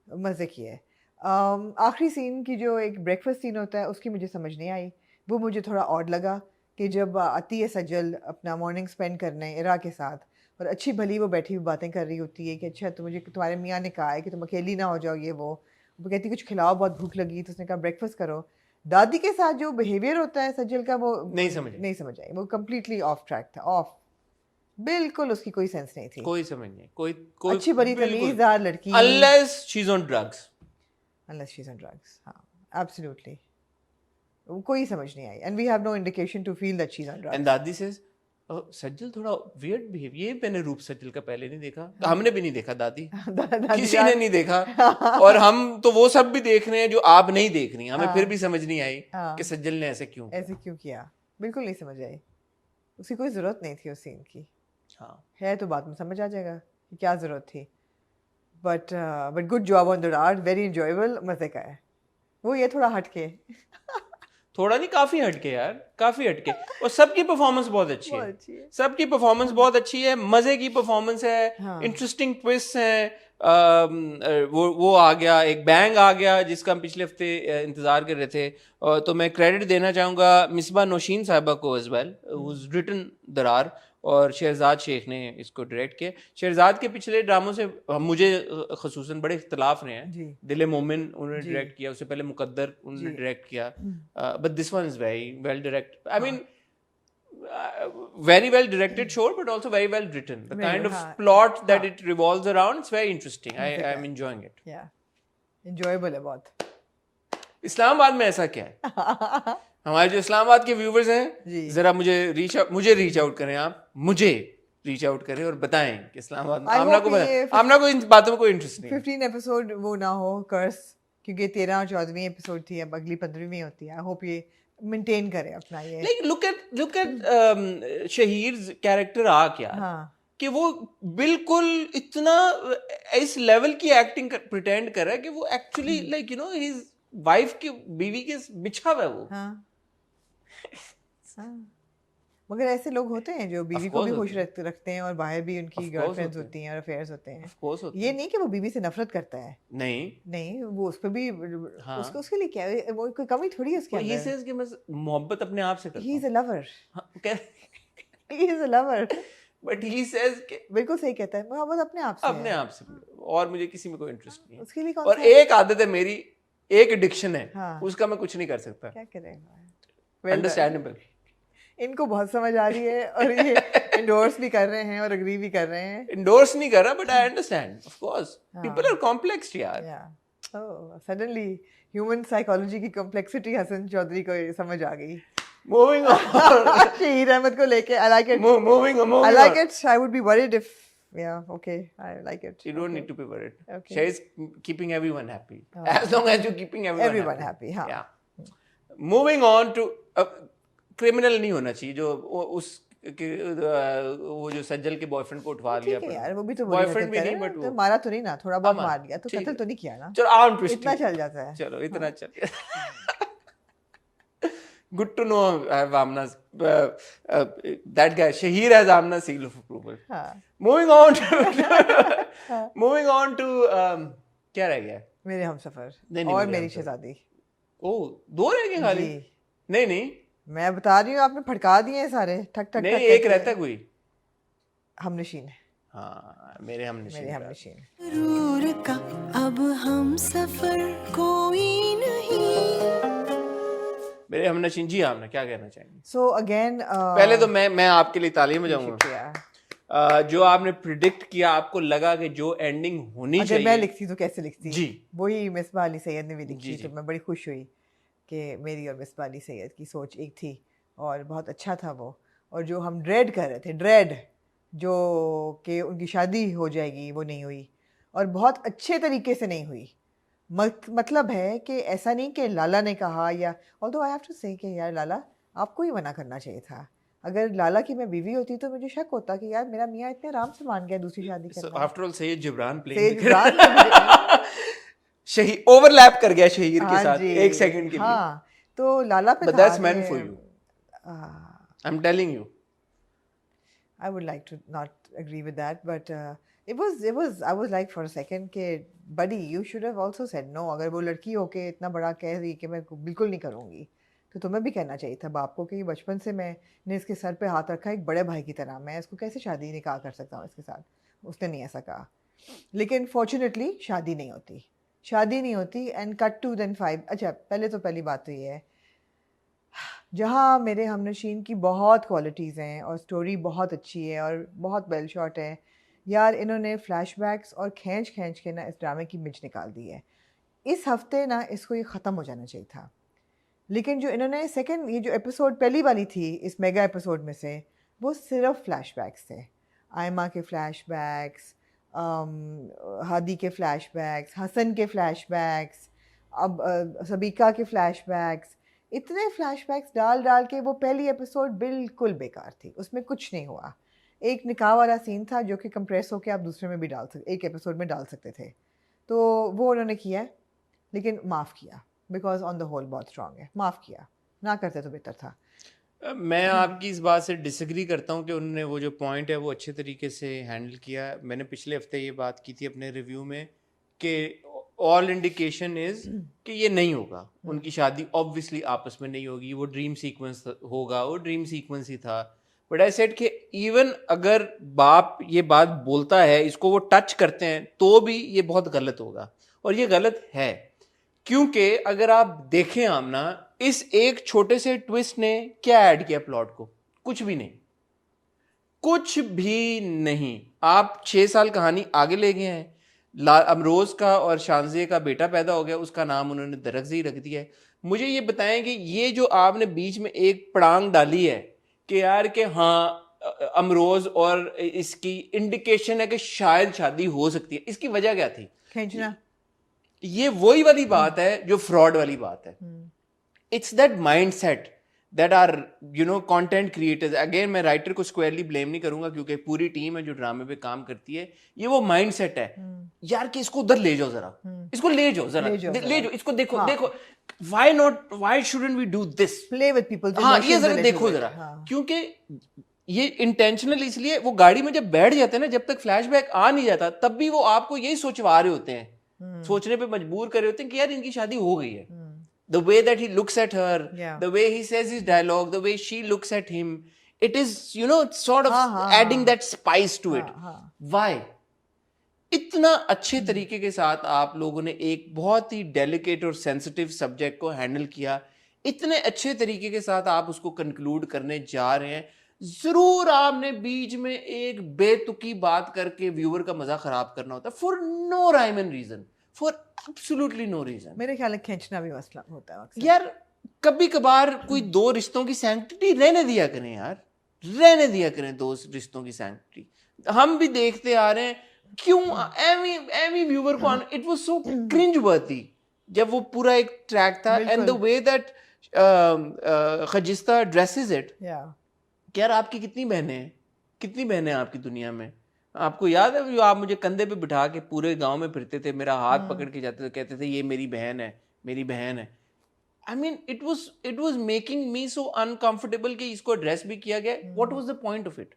مزے کیے. آخری سین کی جو ایک بریک فاسٹ سین ہوتا ہے, اس کی مجھے سمجھ نہیں آئی. وہ مجھے تھوڑا آڈ لگا کہ جب آتی ہے سجل اپنا مارننگ اسپینڈ کرنے عرا کے ساتھ, اور اچھی بھلی وہ بیٹھی ہوئی باتیں کر رہی ہوتی ہے کہ اچھا تو مجھے تمہارے میاں نے کہا ہے کہ تم اکیلی نہ ہو جاؤ, یہ وہ کہتی کچھ کھلاؤ, بہت بھوک لگی. تو اس نے کہا بریک فاسٹ کرو. دادی کے ساتھ جو بیہیویئر ہوتا ہے سجل کا, وہ نہیں سمجھ آئی. وہ کمپلیٹلی آف ٹریک تھا, آف, بالکل اس کی کوئی سینس نہیں تھی, کوئی سمجھ نہیں, کوئی اچھی بڑی تمیزدار لڑکی, unless she's on drugs. ہاں absolutely, کوئی سمجھ نہیں آئی. and we have no indication to feel that she's on drugs. and دادی says سجل تھوڑا ویئرڈ بہیو, یہ میں نے روپ سجل کا پہلے نہیں دیکھا, ہم نے بھی نہیں دیکھا, دادی کسی نے نہیں دیکھا, اور ہم تو وہ سب بھی دیکھ رہے ہیں جو آپ نہیں دیکھ رہی. ہمیں پھر بھی سمجھ نہیں آئی کہ سجل نے ایسے کیوں کیا, بالکل نہیں سمجھ آئی. اس کی کوئی ضرورت نہیں تھی اس سین کی. ہاں ہے تو بعد میں سمجھ آ جائے گا کہ کیا ضرورت تھی. But good job on the art, very enjoyable, مزے کا ہے. وہ یہ تھوڑا ہٹ کے, تھوڑا نہیں کافی ہٹ کے یار, کافی ہٹ کے. اور سب کی پرفارمنس بہت اچھی ہے, سب کی پرفارمنس بہت اچھی ہے, مزے کی پرفارمنس ہے, انٹرسٹنگ ٹوسٹ ہیں. وہ آ گیا, ایک بینگ آ گیا جس کا ہم پچھلے ہفتے انتظار کر رہے تھے. تو میں کریڈٹ دینا چاہوں گا مصباح نوشین صاحبہ کو ایز ویل, ہوز ریٹن درار, اور شہزاد شیخ نے اس کو ڈائریکٹ کیا. شہزاد کے پچھلے ڈراموں سے مجھے خصوصاً بڑے اختلاف رہے ہیں. دل مومن انہوں نے ڈائریکٹ کیا, اس سے پہلے مقدر انہوں نے ڈائریکٹ کیا, but this one is very well directed. I mean very well directed, sure, but also very well written. The kind of plot that it revolves around, it's very interesting. I am enjoying it. Yeah, enjoyable ہے بہت. اسلام آباد میں ایسا کیا ہے؟ ہمارے جو اسلام آباد کے ویورز ہیں, ذرا مجھے ریچ آؤٹ کریں, آپ مجھے ریچ آؤٹ کریں اور بتائیں کہ اسلام آباد آمنہ کو ان باتوں میں کوئی انٹرسٹ نہیں. 15 ایپیسوڈ وہ نہ ہو کرس, کیونکہ 13 اور 14ویں ایپیسوڈ تھی, اب اگلی 15ویں ہوتی ہے. آئی ہوپ یہ مینٹین کرے اپنا. یہ لک ایٹ شہیر کیریکٹر آ کیا کہ وہ بالکل اتنا اس لیول کی ایکٹنگ پریٹینڈ کر رہا ہے کہ وہ actually like you know his wife کی, بیوی کے بچھا ہوا ہے وہ. مگر ایسے لوگ ہوتے ہیں جو بیوی کو بھی خوش رکھتے ہیں, اور باہر بھی ان کی گرل فرینڈز ہوتی ہیں اور افیئرز ہوتے ہیں. یہ نہیں کہ وہ بیوی سے نفرت کرتا ہے, نہیں, وہ اس پہ بھی اس کے لیے کیا, وہ کوئی کمی تھوڑی ہے اس کے اندر. یہ سیز کہ میں محبت اپنے آپ سے کرتا ہوں. He is a lover, he is a lover, but he says کہ بالکل صحیح کہتا ہے, محبت اپنے آپ سے, اپنے آپ سے, اور مجھے کسی میں کوئی انٹرسٹ نہیں ہے. اس کے لیے اور ایک عادت ہے میری, ایک ایڈکشن ہے, اس کا میں کچھ نہیں کر سکتا. کیا کریں, انڈرسٹینڈیبل. ان کو بہت سمجھ آ رہی ہے, اور یہ انڈورس بھی کر رر ہیں اور اگری بھی کر رہے ہیں. انڈورس نہیں کر رہا, but I understand, of course people are complex یار. سڈنلی ہیومن سائیکالوجی کی کمپلیکسٹی حسن چودھری کو سمجھ آ گئی. Moving on. شہیر احمد کو لے کے I like it. Moving on. I like it. I would be worried if, yeah, okay, I like it. You don't need to be worried. Okay. She is keeping everyone happy. As long as you're keeping everyone happy. Yeah. Moving on to criminal نہیں ہونا چاہیے جو اس وہ جو سجل کے boy friend کو اٹھوا لیا. یار وہ بھی تو بوائے فرینڈ بھی نہیں, بٹ وہ مارا تو نہیں نا, تھوڑا بہت مار لیا, تو قتل تو نہیں کیا نا. چلو آرم ٹویسٹنگ اتنا چل جاتا ہے. چلو اتنا چل گیا. Good to know I have Amna's that guy Shahir has Amna's seal of approval. Moving on to کیا رہ گیا, میرے ہم سفر اور میری شہزادی. دو رہ گئے خالی. نہیں میں بتا رہی ہوں, آپ نے پھڑکا دیے سارے, ٹھک ٹھک. نہیں, ایک رہتا کوئی ہم نشین. ہاں, میرے ہم نشین. ضرور کا اب ہم سفر کوئی نہیں. میرے ہم نشین جی آپ نے کیا کہنا چاہیں گے؟ سو اگین پہلے تو میں آپ کے لیے تعلیم جاؤں گا. جو آپ نے پریڈکٹ کیا, آپ کو لگا کہ جو اینڈنگ ہونی چاہیے, میں لکھتی تو کیسے لکھتی؟ جی وہی مصباح علی سید نے بھی لکھی, تو میں بڑی خوش ہوئی کہ میری اور مصباح علی سید کی سوچ ایک تھی اور بہت اچھا تھا وہ. اور جو ہم ڈریڈ کر رہے تھے, ڈریڈ جو کہ ان کی شادی ہو جائے گی, وہ نہیں ہوئی, اور بہت اچھے طریقے سے نہیں ہوئی. مطلب ہے کہ ایسا نہیں کہ لالا نے کہا, یا although I have to say کہ یار لالا آپ کو ہی منع کرنا چاہیے تھا. اگر لالا کی میں بیوی ہوتی تو مجھے شک ہوتا کہ یار میرا میاں اتنے آرام سے مان گیا دوسری شادی کرنا. آفٹر آل سید جبران شہید اوور لیپ کر گیا شہیر کے ساتھ ایک سیکنڈ کے لیے. ہاں تو لالا پہ But that's meant for you. I'm telling you. I would like to not agree with that, but it was I was like for a second کہ buddy you should have also said no. اگر وہ لڑکی ہو کے اتنا بڑا کہہ رہی کہ میں بالکل نہیں کروں گی, تو تمہیں بھی کہنا چاہیے تھا باپ کو کہ بچپن سے میں نے اس کے سر پہ ہاتھ رکھا ایک بڑے بھائی کی طرح, میں اس کو کیسے شادی نکاح کر سکتا ہوں اس کے ساتھ. اس نے نہیں ایسا کہا, لیکن فارچونیٹلی شادی نہیں ہوتی. اینڈ کٹ ٹو دین 5. اچھا پہلے تو پہلی بات تو یہ ہے, جہاں میرے ہم نشین کی بہت کوالٹیز ہیں اور اسٹوری بہت اچھی ہے اور بہت ویل شاٹ ہے, یار انہوں نے فلیش بیکس اور کھینچ کے نا اس ڈرامے کی مچ نکال دی ہے. اس ہفتے نا اس کو یہ ختم ہو جانا چاہیے تھا, لیکن جو انہوں نے سیکنڈ یہ جو ایپیسوڈ پہلی والی تھی اس میگا ایپیسوڈ میں سے, وہ صرف فلیش بیکس تھے. آئمہ کے فلیش بیکس, ہادی کے فلیش بیکس, حسن کے فلیش بیکس, اب سبیکہ کے فلیش بیکس, اتنے فلیش بیکس ڈال کے وہ پہلی ایپیسوڈ بالکل بیکار تھی. اس میں کچھ نہیں ہوا. ایک نکاح والا سین تھا جو کہ کمپریس ہو کے آپ دوسرے میں بھی ڈال سکتے, ایک ایپیسوڈ میں ڈال سکتے تھے, تو وہ انہوں نے کیا, لیکن معاف کیا بیکاز آن دا ہول بہت اسٹرانگ ہے. معاف کیا, نہ کرتے تو بہتر تھا. میں آپ کی اس بات سے ڈس ایگری کرتا ہوں کہ انہوں نے وہ جو پوائنٹ ہے وہ اچھے طریقے سے ہینڈل کیا. میں نے پچھلے ہفتے یہ بات کی تھی اپنے ریویو میں کہ آل انڈیکیشن از کہ یہ نہیں ہوگا, ان کی شادی آبویسلی آپس میں نہیں ہوگی, وہ ڈریم سیکوینس ہوگا, وہ ڈریم سیکوینس ہی تھا. بٹ آئی سیڈ کہ ایون اگر باپ یہ بات بولتا ہے, اس کو وہ ٹچ کرتے ہیں, تو بھی یہ بہت غلط ہوگا, اور یہ غلط ہے. کیونکہ اگر آپ دیکھیں آمنا, اس ایک چھوٹے سے ٹوسٹ نے کیا ایڈ کیا پلاٹ کو؟ کچھ بھی نہیں, کچھ بھی نہیں. آپ 6 سال کہانی آگے لے گئے ہیں, امروز کا اور شانزیہ کا بیٹا پیدا ہو گیا, اس کا نام انہوں نے درخزی رکھ دیا ہے. مجھے یہ بتائیں کہ یہ جو آپ نے بیچ میں ایک پڑانگ ڈالی ہے کہ یار کہ ہاں امروز اور اس کی انڈیکیشن ہے کہ شاید شادی ہو سکتی ہے, اس کی وجہ کیا تھی؟ کھینچنا. یہ وہی والی بات ہے جو فراڈ والی بات ہے. It's that mindset that our content creators. Again میں رائٹر کو اسکوائرلی بلیم نہیں کروں گا کیونکہ پوری ٹیم ہے جو ڈرامے پہ کام کرتی ہے. یہ وہ مائنڈ سیٹ ہے یار کہ اس کو ادھر لے جاؤ ذرا, اس کو لے جاؤ ذرا, لے جاؤ اس کو, دیکھو why not, why shouldn't we do this, play with people. ہاں یہ ذرا دیکھو ذرا, کیونکہ یہ انٹینشنل اس لیے وہ گاڑی میں جب بیٹھ جاتے ہیں نا, جب تک فلیش بیک آ نہیں جاتا تب بھی وہ آپ کو یہی سوچوا رہے ہوتے ہیں, سوچنے پہ مجبور کر رہے ہوتے ہیں کہ یار ان کی شادی ہو گئی ہے. The way that he looks at her, the way he says his dialogue, the way she looks at him, it is, sort of adding that spice to it. Why? اتنا اچھے طریقے کے ساتھ آپ لوگوں نے ایک بہت ہی ڈیلیکیٹ اور سینسٹیو سبجیکٹ کو ہینڈل کیا, اتنے اچھے طریقے کے ساتھ آپ اس کو کنکلوڈ کرنے جا رہے ہیں. ضرور آپ نے بیچ میں ایک بے تکی بات کر کے ویور کا مزہ خراب کرنا ہوتا ہے, for no rhyme and reason, for absolutely no reason. میرے خیال ہے کھینچنا بھی مسئلہ ہوتا ہے یار. کبھی کبھار کوئی دو رشتوں کی سینکٹی رہنے دیا کریں یار, رہنے دیا کریں دو رشتوں کی سینکٹی. ہم بھی دیکھتے آ رہے ہیں, کیوں ایوی ویور کو, it was so cringe worthy جب وہ پورا ایک ٹریک تھا, and the way that Khujista dresses it. کہ یار آپ کی کتنی بہنیں آپ کی دنیا میں, آپ کو یاد ہے جو آپ مجھے کندھے پہ بٹھا کے پورے گاؤں میں پھرتے تھے, میرا ہاتھ پکڑ کے جاتے تھے, کہتے تھے یہ میری بہن ہے, میری بہن ہے. I mean it was making me so uncomfortable کہ اس کو ایڈریس بھی کیا گیا. What was the point of it?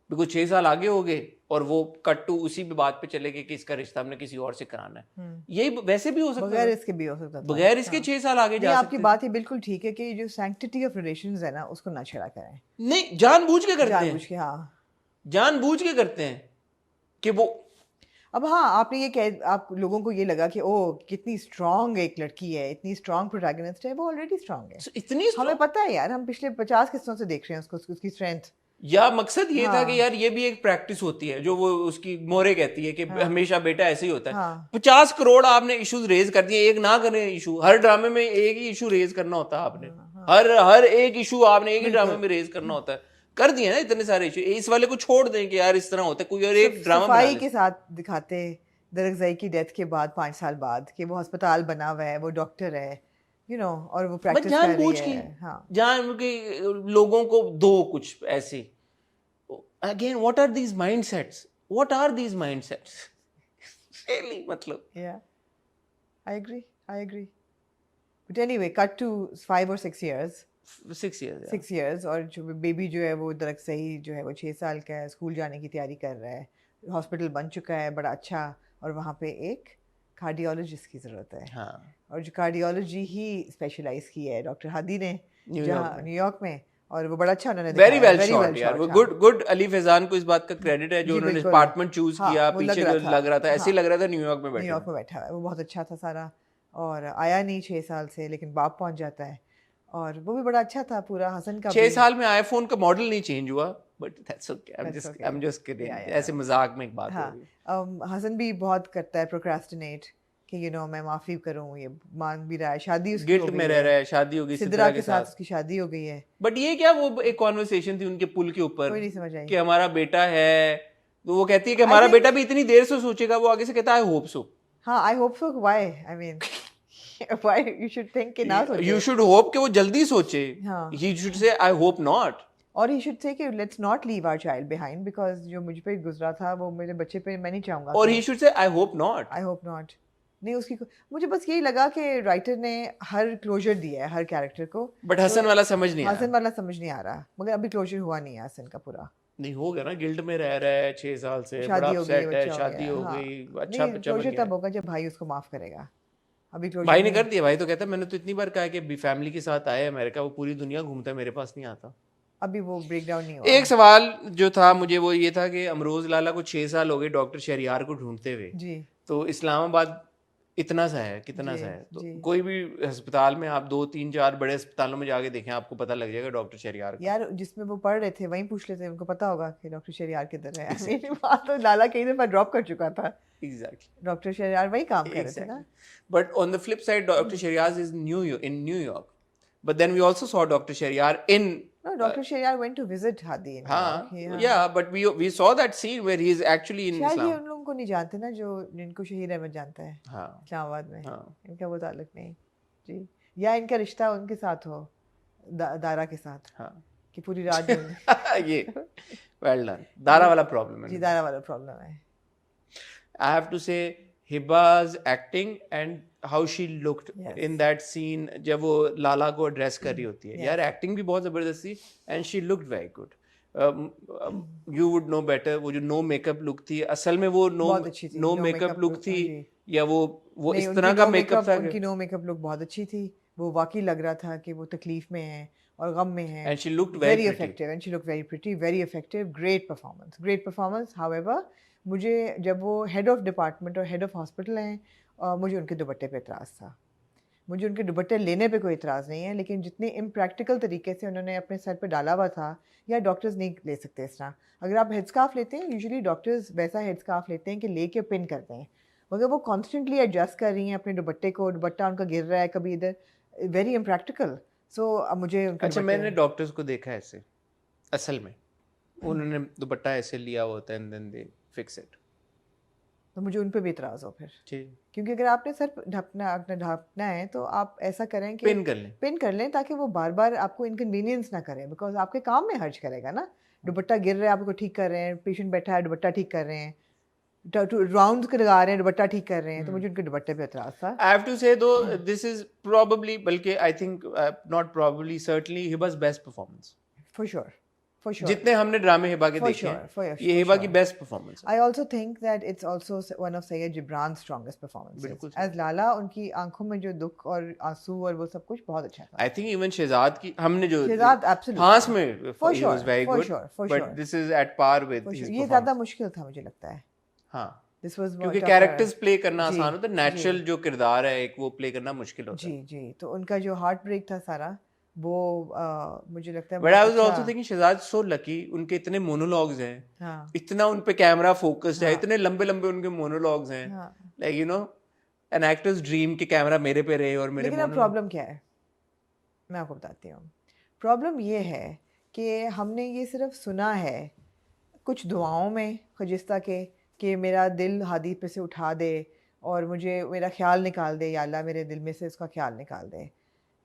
Because 6 سال آگے ہو گئے اور وہ کٹ ٹو اسی بھی بات پہ چلے گئے کہ اس کا رشتہ ہم نے کسی اور سے کرانا ہے. یہی ویسے بھی ہو سکتا ہے, بغیر اس کے بھی ہو سکتا ہے, بغیر اس کے 6 سال آگے جا سکتے. آپ کی بات ہی بالکل ٹھیک ہے کہ جو سینکٹیٹی آف ریلیشنز ہے نا اس کو نہ چھیڑا کریں. نہیں, جان بوجھ کے کرتے ہیں, ہاں جان بوجھ کے کرتے ہیں کہ وہ اب ہاں آپ نے یہ کہہ آپ لوگوں کو یہ لگا کہ او کتنی اسٹرانگ ایک لڑکی ہے, اتنی اسٹرانگ پروٹیگنسٹ ہے, وہ آلریڈی اسٹرانگ ہے, اتنی ہمیں پتہ ہے یار, ہم پچھلے 50 قصوں سے دیکھ رہے ہیں اس کی اسٹرینتھ. یا مقصد یہ تھا کہ یار یہ بھی ایک پریکٹس ہوتی ہے جو وہ اس کی مورے کہتی ہے کہ ہمیشہ بیٹا ایسے ہی ہوتا ہے. 50 کروڑ آپ نے ایشوز ریز کر دیے, ایک نہ کریں ایشو, ہر ڈرامے میں ایک ہی ایشو ریز کرنا ہوتا ہے آپ نے, ہر ایک ایشو آپ نے ایک ہی ڈرامے میں ریز کرنا ہوتا ہے, کر دیے نا اتنے سارے ایشو, اس والے کو چھوڑ دیں کہ یار اس طرح ہوتا ہے, کوئی اور ایک ڈرامہ صفائی کے ساتھ دکھاتے درگزئی کی ڈیتھ کے بعد 5 سال بعد کہ وہ ہسپتال بنا ہوا ہے, وہ ڈاکٹر ہے, یو نو, اور وہ پریکٹس کر رہی ہے. ہاں جان کے لوگوں کو دو کچھ ایسے. Again, what are these mindsets? What are these mindsets? Really, matlab. Yeah, I agree. But anyway, cut to 5 or 6 years. 6 years. 6 years, اور جو بیبی جو ہے وہ درخت صحیح جو ہے وہ 6 سال کا ہے, اسکول جانے کی تیاری کر رہا ہے, ہاسپٹل بن چکا ہے بڑا اچھا, اور وہاں پہ ایک کارڈیولوجسٹ کی ضرورت ہے. ہاں, اور جو کارڈیولوجی ہی اسپیشلائز کی ہے ڈاکٹر ہادی نے جہاں نیو یارک میں, اور وہ بڑا اچھا انہوں نے ویری ویل شاٹ یار, وہ گڈ. علی فیضان کو اس بات کا کریڈٹ ہے جو انہوں نے ڈپارٹمنٹ چوز کیا, پیچھے جو لگ رہا تھا ایسے ہی لگ رہا تھا نیو یارک میں بیٹھا ہے, وہ بہت اچھا تھا سارا, اور آیا نہیں 6 سال سے, لیکن باپ پہنچ جاتا ہے, اور وہ بھی بڑا اچھا تھا پورا. حسن کا 6 سال میں آئی فون کا ماڈل نہیں چینج ہوا, but that's okay, I'm just kidding, ایسے مذاق میں ایک بات ہو گئی. حسن بھی بہت کرتا ہے پروکراسٹینیٹ کہ یو نو میں معافی کروں, یہ مان بھی رہا ہے, شادی اس گلٹ میں رہ رہا ہے, شادی ہو گئی سدرا کے ساتھ, اس کی شادی ہو گئی ہے. بٹ یہ کیا وہ ایک کانورسیشن تھی ان کے پل کے اوپر, کوئی نہیں سمجھ آئی کہ ہمارا بیٹا ہے, تو وہ کہتی ہے کہ ہمارا بیٹا بھی اتنی دیر سے سوچے گا, وہ آگے سے کہتا ہے آئی ہوپ سو. ہاں I hope so, why, I mean why you should think کہ نہ سوچے, you should hope کہ وہ جلدی سوچے, he should say I hope not, اور he should say کہ let's not leave our child behind because جو مجھ پہ گزرا تھا وہ میرے بچے پہ میں نہیں چاہوں گا, اور he should say I hope not, I hope not. نہیں اس کی مجھے بس یہی لگا کہ رائٹر نے ہر کلوجر دیا ہے ہر کیریکٹر کو, بٹ حسن والا سمجھ نہیں آیا, حسن والا سمجھ نہیں آ رہا, مگر ابھی کلوجر ہوا نہیں ہے حسن کا پورا. نہیں ہو گیا نا, گلٹ میں رہ رہا ہے 6 سال سے, بڑا اپسیٹ ہے, شادی ہو گئی, اچھا بچہ بن گیا. کلوجر تب ہوگا جب بھائی اس کو معاف کرے گا. ابھی بھائی نے کر دیا, بھائی تو کہتا ہے میں نے تو اتنی بار کہا کہ فیملی کے ساتھ آیا امریکہ, وہ پوری دنیا گھومتا ہے, میرے پاس نہیں آتا. ابھی وہ بریک ڈاؤن نہیں ہوا. ایک سوال جو تھا مجھے وہ یہ تھا کہ امروز لالا کو 6 سال ہو گئے ڈاکٹر شہریار کو ڈھونڈتے ہوئے, جی, تو اسلام آباد اتنا سا ہے, کتنا سا ہے, تو کوئی بھی ہسپتال میں آپ 2 3 4 بڑے ہسپتالوں میں جا کے دیکھیں, آپ کو پتہ لگ جائے گا ڈاکٹر شہریار. یار جس میں وہ پڑھ رہے تھے وہیں پوچھ لیتے, ان کو پتا ہوگا کہ ڈاکٹر شہریار کدھر ہے. میری بات تو لالا کئی دفعہ ڈراپ کر چکا تھا, ایگزیکٹلی ڈاکٹر شہریار وہی کام کر رہے تھے نا. But on the flip side doctor Shahryar is in New York, but then we also saw Dr. Shahryar in Dr. Shahryar went to visit Hadi in yeah, but we saw that scene where he is actually in Islam. یہ ان لوگوں کو نہیں جانتے نا جو جن کو شہید احمد جانتا ہے اسلام آباد میں, ان کا وہ تعلق نہیں جی, یا ان کا رشتہ ان کے ساتھ ہو دارا کے ساتھ, کہ پوری رات یہ well done, دارا والا پرابلم ہے جی, دارا والا پرابلم ہے. I have to say Hiba's acting and how she looked in that scene جب وہ لالا کو ایڈریس کر رہی ہوتی ہے, یار ایکٹنگ بھی بہت زبردست تھی, and she looked very good. You would know better, وہ جو نو میک اپ لک تھی, اصل میں وہ نو میک اپ لک تھی یا وہ اس طرح کا میک اپ تھا؟ ان کی نو میک اپ لک بہت اچھی تھی, وہ واقعی لگ رہا تھا کہ وہ تکلیف میں ہے اور غم میں ہے. And she looked very effective, and she looked very pretty, very effective, great performance. However, مجھے جب وہ ہیڈ آف ڈپارٹمنٹ اور ہیڈ آف ہاسپٹل ہیں, مجھے ان کے دوپٹے پہ اعتراض تھا. مجھے ان کے دوپٹے لینے پہ کوئی اعتراض نہیں ہے, لیکن جتنے امپریکٹیکل طریقے سے انہوں نے اپنے سر پہ ڈالا ہوا تھا, یا ڈاکٹرز نہیں لے سکتے اس طرح. اگر آپ ہیڈ اسکارف لیتے ہیں, یوزلی ڈاکٹرز ویسا ہیڈ اسکارف لیتے ہیں کہ لے کے پن کرتے ہیں, مگر وہ کانسٹنٹلی ایڈجسٹ کر رہی ہیں اپنے دوپٹے کو, دوپٹہ ان کا گر رہا ہے کبھی ادھر, ویری امپریکٹیکل. سو اب مجھے اچھا, میں نے ڈاکٹرز کو دیکھا ایسے, اصل میں انہوں نے دوپٹہ ایسے لیا ہوتا ہے and then they fix it, تو مجھے ان پہ بھی اعتراض ہو پھر, کیونکہ اگر آپ نے سر ڈھکنا ہے تو آپ ایسا کریں کہ پن کر لیں تاکہ وہ بار بار آپ کو انکنوینئنس نہ کرے, بیکاز آپ کے کام میں حرج کرے گا نا. دوپٹہ گر رہا ہے, آپ کو ٹھیک کر رہے ہیں, پیشنٹ بیٹھا ہے دوپٹہ ٹھیک کر رہے ہیں, راؤنڈز کے لگا رہے ہیں, دوپٹہ ٹھیک کر رہے ہیں, تو مجھے ان کے دوپٹے پہ اعتراض تھا. I have to say though this is probably, بلکہ I think not probably, certainly Hiba's best performance. For sure. جتنے ہم نے ڈرامے ہبا کے دیکھے ہیں, یہ ہبا کی best performance. I also think that it's also one of Syed Gibran's strongest performances. As Lala, ان کی آنکھوں میں جو دکھ اور آنسو اور وہ سب کچھ بہت اچھا تھا. I think even شہزاد کی ہم نے جو ہانس میں he was very good, but this is at par with his performance. یہ زیادہ مشکل تھا مجھے لگتا ہے. ہاں This was کیونکہ کیریکٹرز پلے کرنا آسان ہوتا ہے, نیچرل جو کردار ہے ایک وہ پلے کرنا مشکل ہوتا ہے. جی تو ان کا جو ہارٹ بریک تھا سارا وہ مجھے لگتا ہے but I was also thinking Shahzad so lucky, ان کے اتنے مونولوگز ہیں, اتنا ان پہ کیمرہ فوکسڈ ہے, اتنے لمبے لمبے ان کے مونولوگز ہیں, like you know an actor's dream کہ کیمرہ میرے پہ رہے اور میرے. لیکن اب پرابلم کیا ہے میں آپ کو بتاتی ہوں. پرابلم یہ ہے کہ ہم نے یہ صرف سنا ہے کچھ دعاؤں میں خجستہ کے کہ میرا دل ہادی پہ سے اٹھا دے اور مجھے میرا خیال نکال دے, یا اللہ میرے دل میں سے اس کا خیال نکال دے.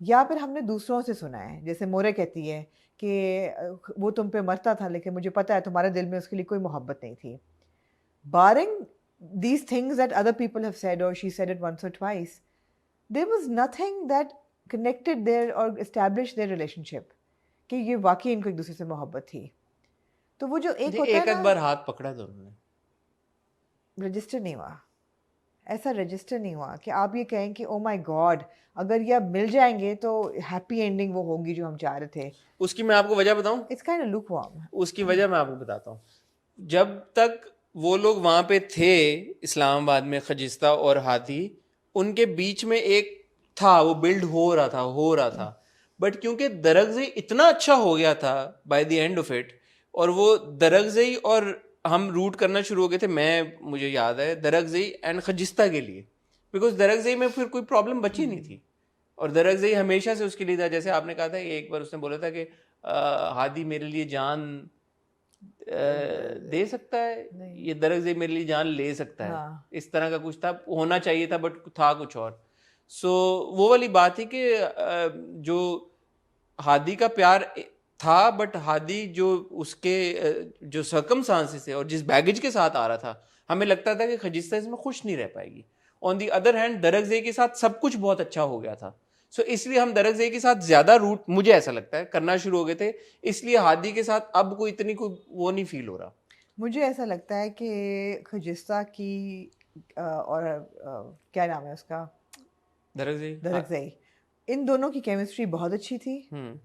یا پھر ہم نے دوسروں سے سنا ہے, جیسے مورے کہتی ہے کہ وہ تم پہ مرتا تھا لیکن مجھے پتہ ہے تمہارے دل میں اس کے لیے کوئی محبت نہیں تھی. Barring these things that other people have said, or she said it once or twice, there was nothing that connected their or established their relationship کہ یہ واقعی ان کو ایک دوسرے سے محبت تھی. تو وہ جو ایک ہوتا ہے ایک بار ہاتھ پکڑا دونوں نے, رجسٹر نہیں ہوا, ایسا رجسٹر نہیں ہوا کہ آپ یہ کہیں کہ او مائی گاڈ اگر یہ اب مل جائیں گے تو ہیپی اینڈنگ وہ ہوگی جو ہم چاہ رہے تھے. اس کی میں آپ کو وجہ بتاؤں, it's kind of lukewarm. اس کی وجہ میں آپ کو بتاتا ہوں. جب تک وہ لوگ وہاں پہ تھے اسلام آباد میں, خجستہ اور ہادی, ان کے بیچ میں ایک تھا, وہ بلڈ ہو رہا تھا بٹ کیونکہ درگزئی اتنا اچھا ہو گیا تھا by the end of it, اور وہ درگزئی اور ہم روٹ کرنا شروع ہو گئے تھے, مجھے یاد ہے درگزئی اینڈ خجستہ کے لیے, بیکاز درگزئی میں پھر کوئی پرابلم بچی نہیں تھی, اور درگزئی ہمیشہ سے اس کے لیے تھا. جیسے آپ نے کہا تھا ایک بار اس نے بولا تھا کہ ہادی میرے لیے جان دے سکتا ہے, یہ درگزئی میرے لیے جان لے سکتا ہے, اس طرح کا کچھ تھا, ہونا چاہیے تھا بٹ تھا کچھ اور. سو وہ والی بات تھی کہ جو ہادی کا پیار تھا, بٹ ہادی جو اس کے جو سرکمسٹانسز تھے اور جس بیگیج کے ساتھ آ رہا تھا, ہمیں لگتا تھا کہ خجستہ اس میں خوش نہیں رہ پائے گی. آن دی ادر ہینڈ درگزئی کے ساتھ سب کچھ بہت اچھا ہو گیا تھا, سو اس لیے ہم درگزئی کے ساتھ زیادہ روٹ, مجھے ایسا لگتا ہے, کرنا شروع ہو گئے تھے, اس لیے ہادی کے ساتھ اب کوئی اتنی کوئی وہ نہیں فیل ہو رہا. مجھے ایسا لگتا ہے کہ خجستہ کی اور کیا نام ہے اس کا, درگزئی, ان دونوں کی کیمسٹری بہت اچھی تھی,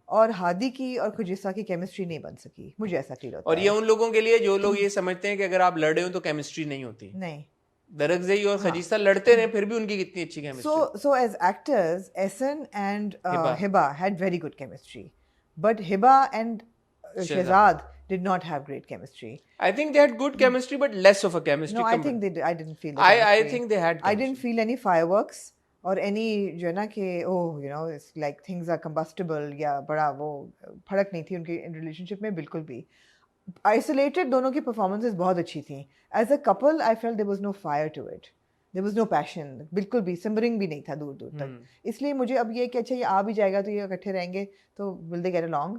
اور ہادی کی اور خجستہ کی کیمسٹری نہیں بن سکی, مجھے ایسا فیل ہوتا ہے. اور یہ ان لوگوں کے لیے جو لوگ یہ سمجھتے ہیں کہ اگر آپ لڑے ہو تو کیمسٹری نہیں ہوتی, نہیں, درگزئی اور خجستہ لڑتے رہے پھر بھی ان کی کتنی اچھی chemistry. So as actors, Ehsan and Hiba had very good chemistry, but Hiba and Shehzad did not have great chemistry. I think they had good chemistry but less of a chemistry. No, I think they did. I didn't feel the chemistry. I think they had chemistry. I didn't feel any fireworks or any جو ہے نا کہ it's like things are combustible, یا بڑا وہ پھڑک نہیں تھی ان کی ریلیشن شپ میں بالکل بھی. آئسولیٹڈ دونوں کی پرفارمنسز بہت اچھی تھیں. As a couple I feel there was no fire to it, there was no passion, بالکل بھی سمبرنگ بھی نہیں تھا دور دور تک. اس لیے مجھے اب یہ کہ اچھا یہ آ بھی جائے گا تو یہ اکٹھے رہیں گے تو will they get along,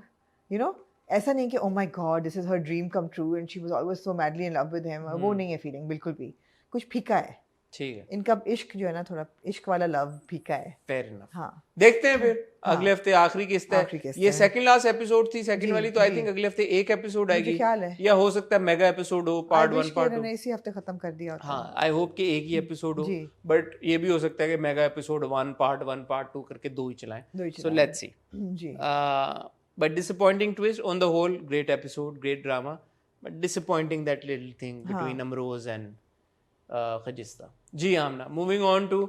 ایسا نہیں کہ oh my god this is her dream come true and she was always so madly in love with him, وہ نہیں ہے فیلنگ بالکل بھی, کچھ پھیکا ہے. ٹھیک ہے, ان کا عشق جو ہے نا تھوڑا عشق والا لو پھیکا ہے. Fair enough. ہاں دیکھتے ہیں پھر اگلے ہفتے آخری قسط ہے, یہ سیکنڈ لاسٹ ایپیسوڈ تھی, سیکنڈ والی تو آئی تھنک اگلے ہفتے ایک ایپیسوڈ آئے گی, یا ہو سکتا ہے میگا ایپیسوڈ ہو, پارٹ 1 پارٹ 2. اسی ہفتے ختم کر دیا. ہاں آئی ہوپ کہ ایک ہی ایپیسوڈ ہو, بٹ یہ بھی ہو سکتا ہے کہ میگا ایپیسوڈ 1 پارٹ 1 پارٹ 2 کر کے 2 ہی چلائیں. So let's see. But disappointing twist on the whole, great episode, great drama, but disappointing that little thing between Amroz and Khajistah. جی Amna, moving on to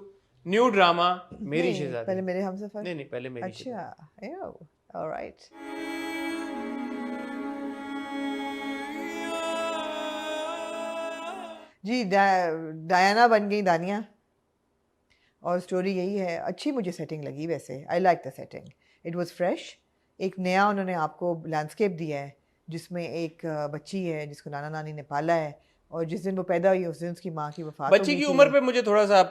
new drama, میری شہزادی. پہلے میرے ہم سفر. نہیں پہلے میری. اچھا, all right. جی ڈیانا بن گئی دانیہ, اور اسٹوری یہی ہے. اچھی مجھے سیٹنگ لگی ویسے, I like the setting, it was fresh. ایک نیا انہوں نے آپ کو لینڈسکیپ دیا ہے جس میں ایک بچی ہے جس کو نانا نانی نے پالا ہے, اور جس دن وہ پیدا ہوئی اس دن اس کی ماں کی وفات ہو گئی. بچی کی عمر پہ مجھے تھوڑا سا,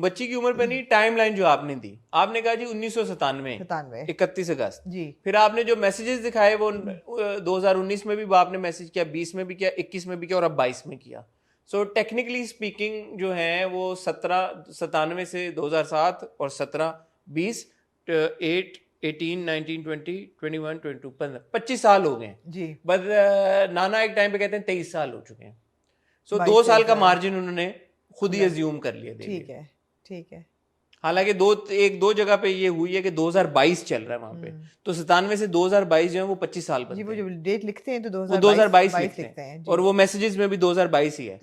بچی کی عمر پہ نہیں, ٹائم لائن جو آپ نے دی, آپ نے کہا جی 1997 31 اگست, جی پھر آپ نے جو میسیجز دکھائے وہ 2019 میں بھی آپ نے میسیج کیا, 20 میں بھی کیا, 21 میں بھی کیا, اور اب 22 میں کیا. سو ٹیکنیکلی اسپیکنگ جو ہیں وہ 97 سے 2007 اور 17 20 8 18 19 20 21 22 25 سال ہو گئے جی. بس نانا ایک ٹائم پہ کہتے ہیں 23 سال ہو چکے ہیں. سو 2 سال کا مارجن انہوں نے خود ہی ازیوم کر لیا. ٹھیک ہے ٹھیک ہے. حالانکہ دو جگہ پہ یہ ہوئی ہے کہ 2022 چل رہا ہے وہاں پہ, تو 97 سے 2022 جو ہے وہ 25 سال بنتے ہیں. وہ جو ڈیٹ لکھتے ہیں تو 2022 لکھتے ہیں, اور وہ میسیجز میں بھی 2022 ہی ہے.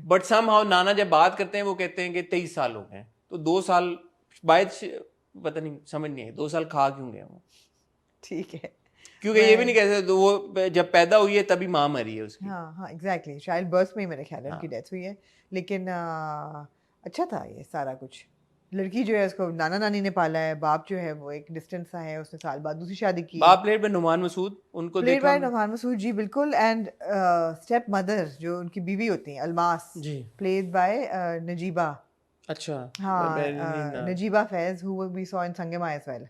بٹ سم ہاؤ نانا جب بات کرتے ہیں وہ کہتے ہیں کہ 23 سال ہو گئے, تو 2 سال باعث پتہ نہیں, سمجھ نہیں ہے 2 سال کھا کیوں گئے وہ. ٹھیک ہے, کیونکہ یہ بھی نہیں کہہ سکتے, وہ جب پیدا ہوئی ہے تبھی ماں مری ہے اس کی. ہاں ایگزیکٹلی, چائلڈ برتھ میں ہی میرے خیال ہے ان کی ڈیتھ ہوئی ہے. لیکن اچھا تھا یہ سارا کچھ. لڑکی جو ہے اس کو نانا نانی نے پالا ہے, باپ جو ہے وہ ایک ڈسٹینس سا ہے, اس نے سال بعد دوسری شادی کی. باپ پلیٹ پہ نعمان مسعود, ان کو پلیٹ دیکھا بائی نعمان مسعود, جی بالکل. اینڈ اسٹیپ مدر جو ان کی بیوی ہوتی ہیں الماس, جی پلیڈ بائی نجیبہ. اچھا ہاں, نجیبہ فیض, who we saw in Sangema as well.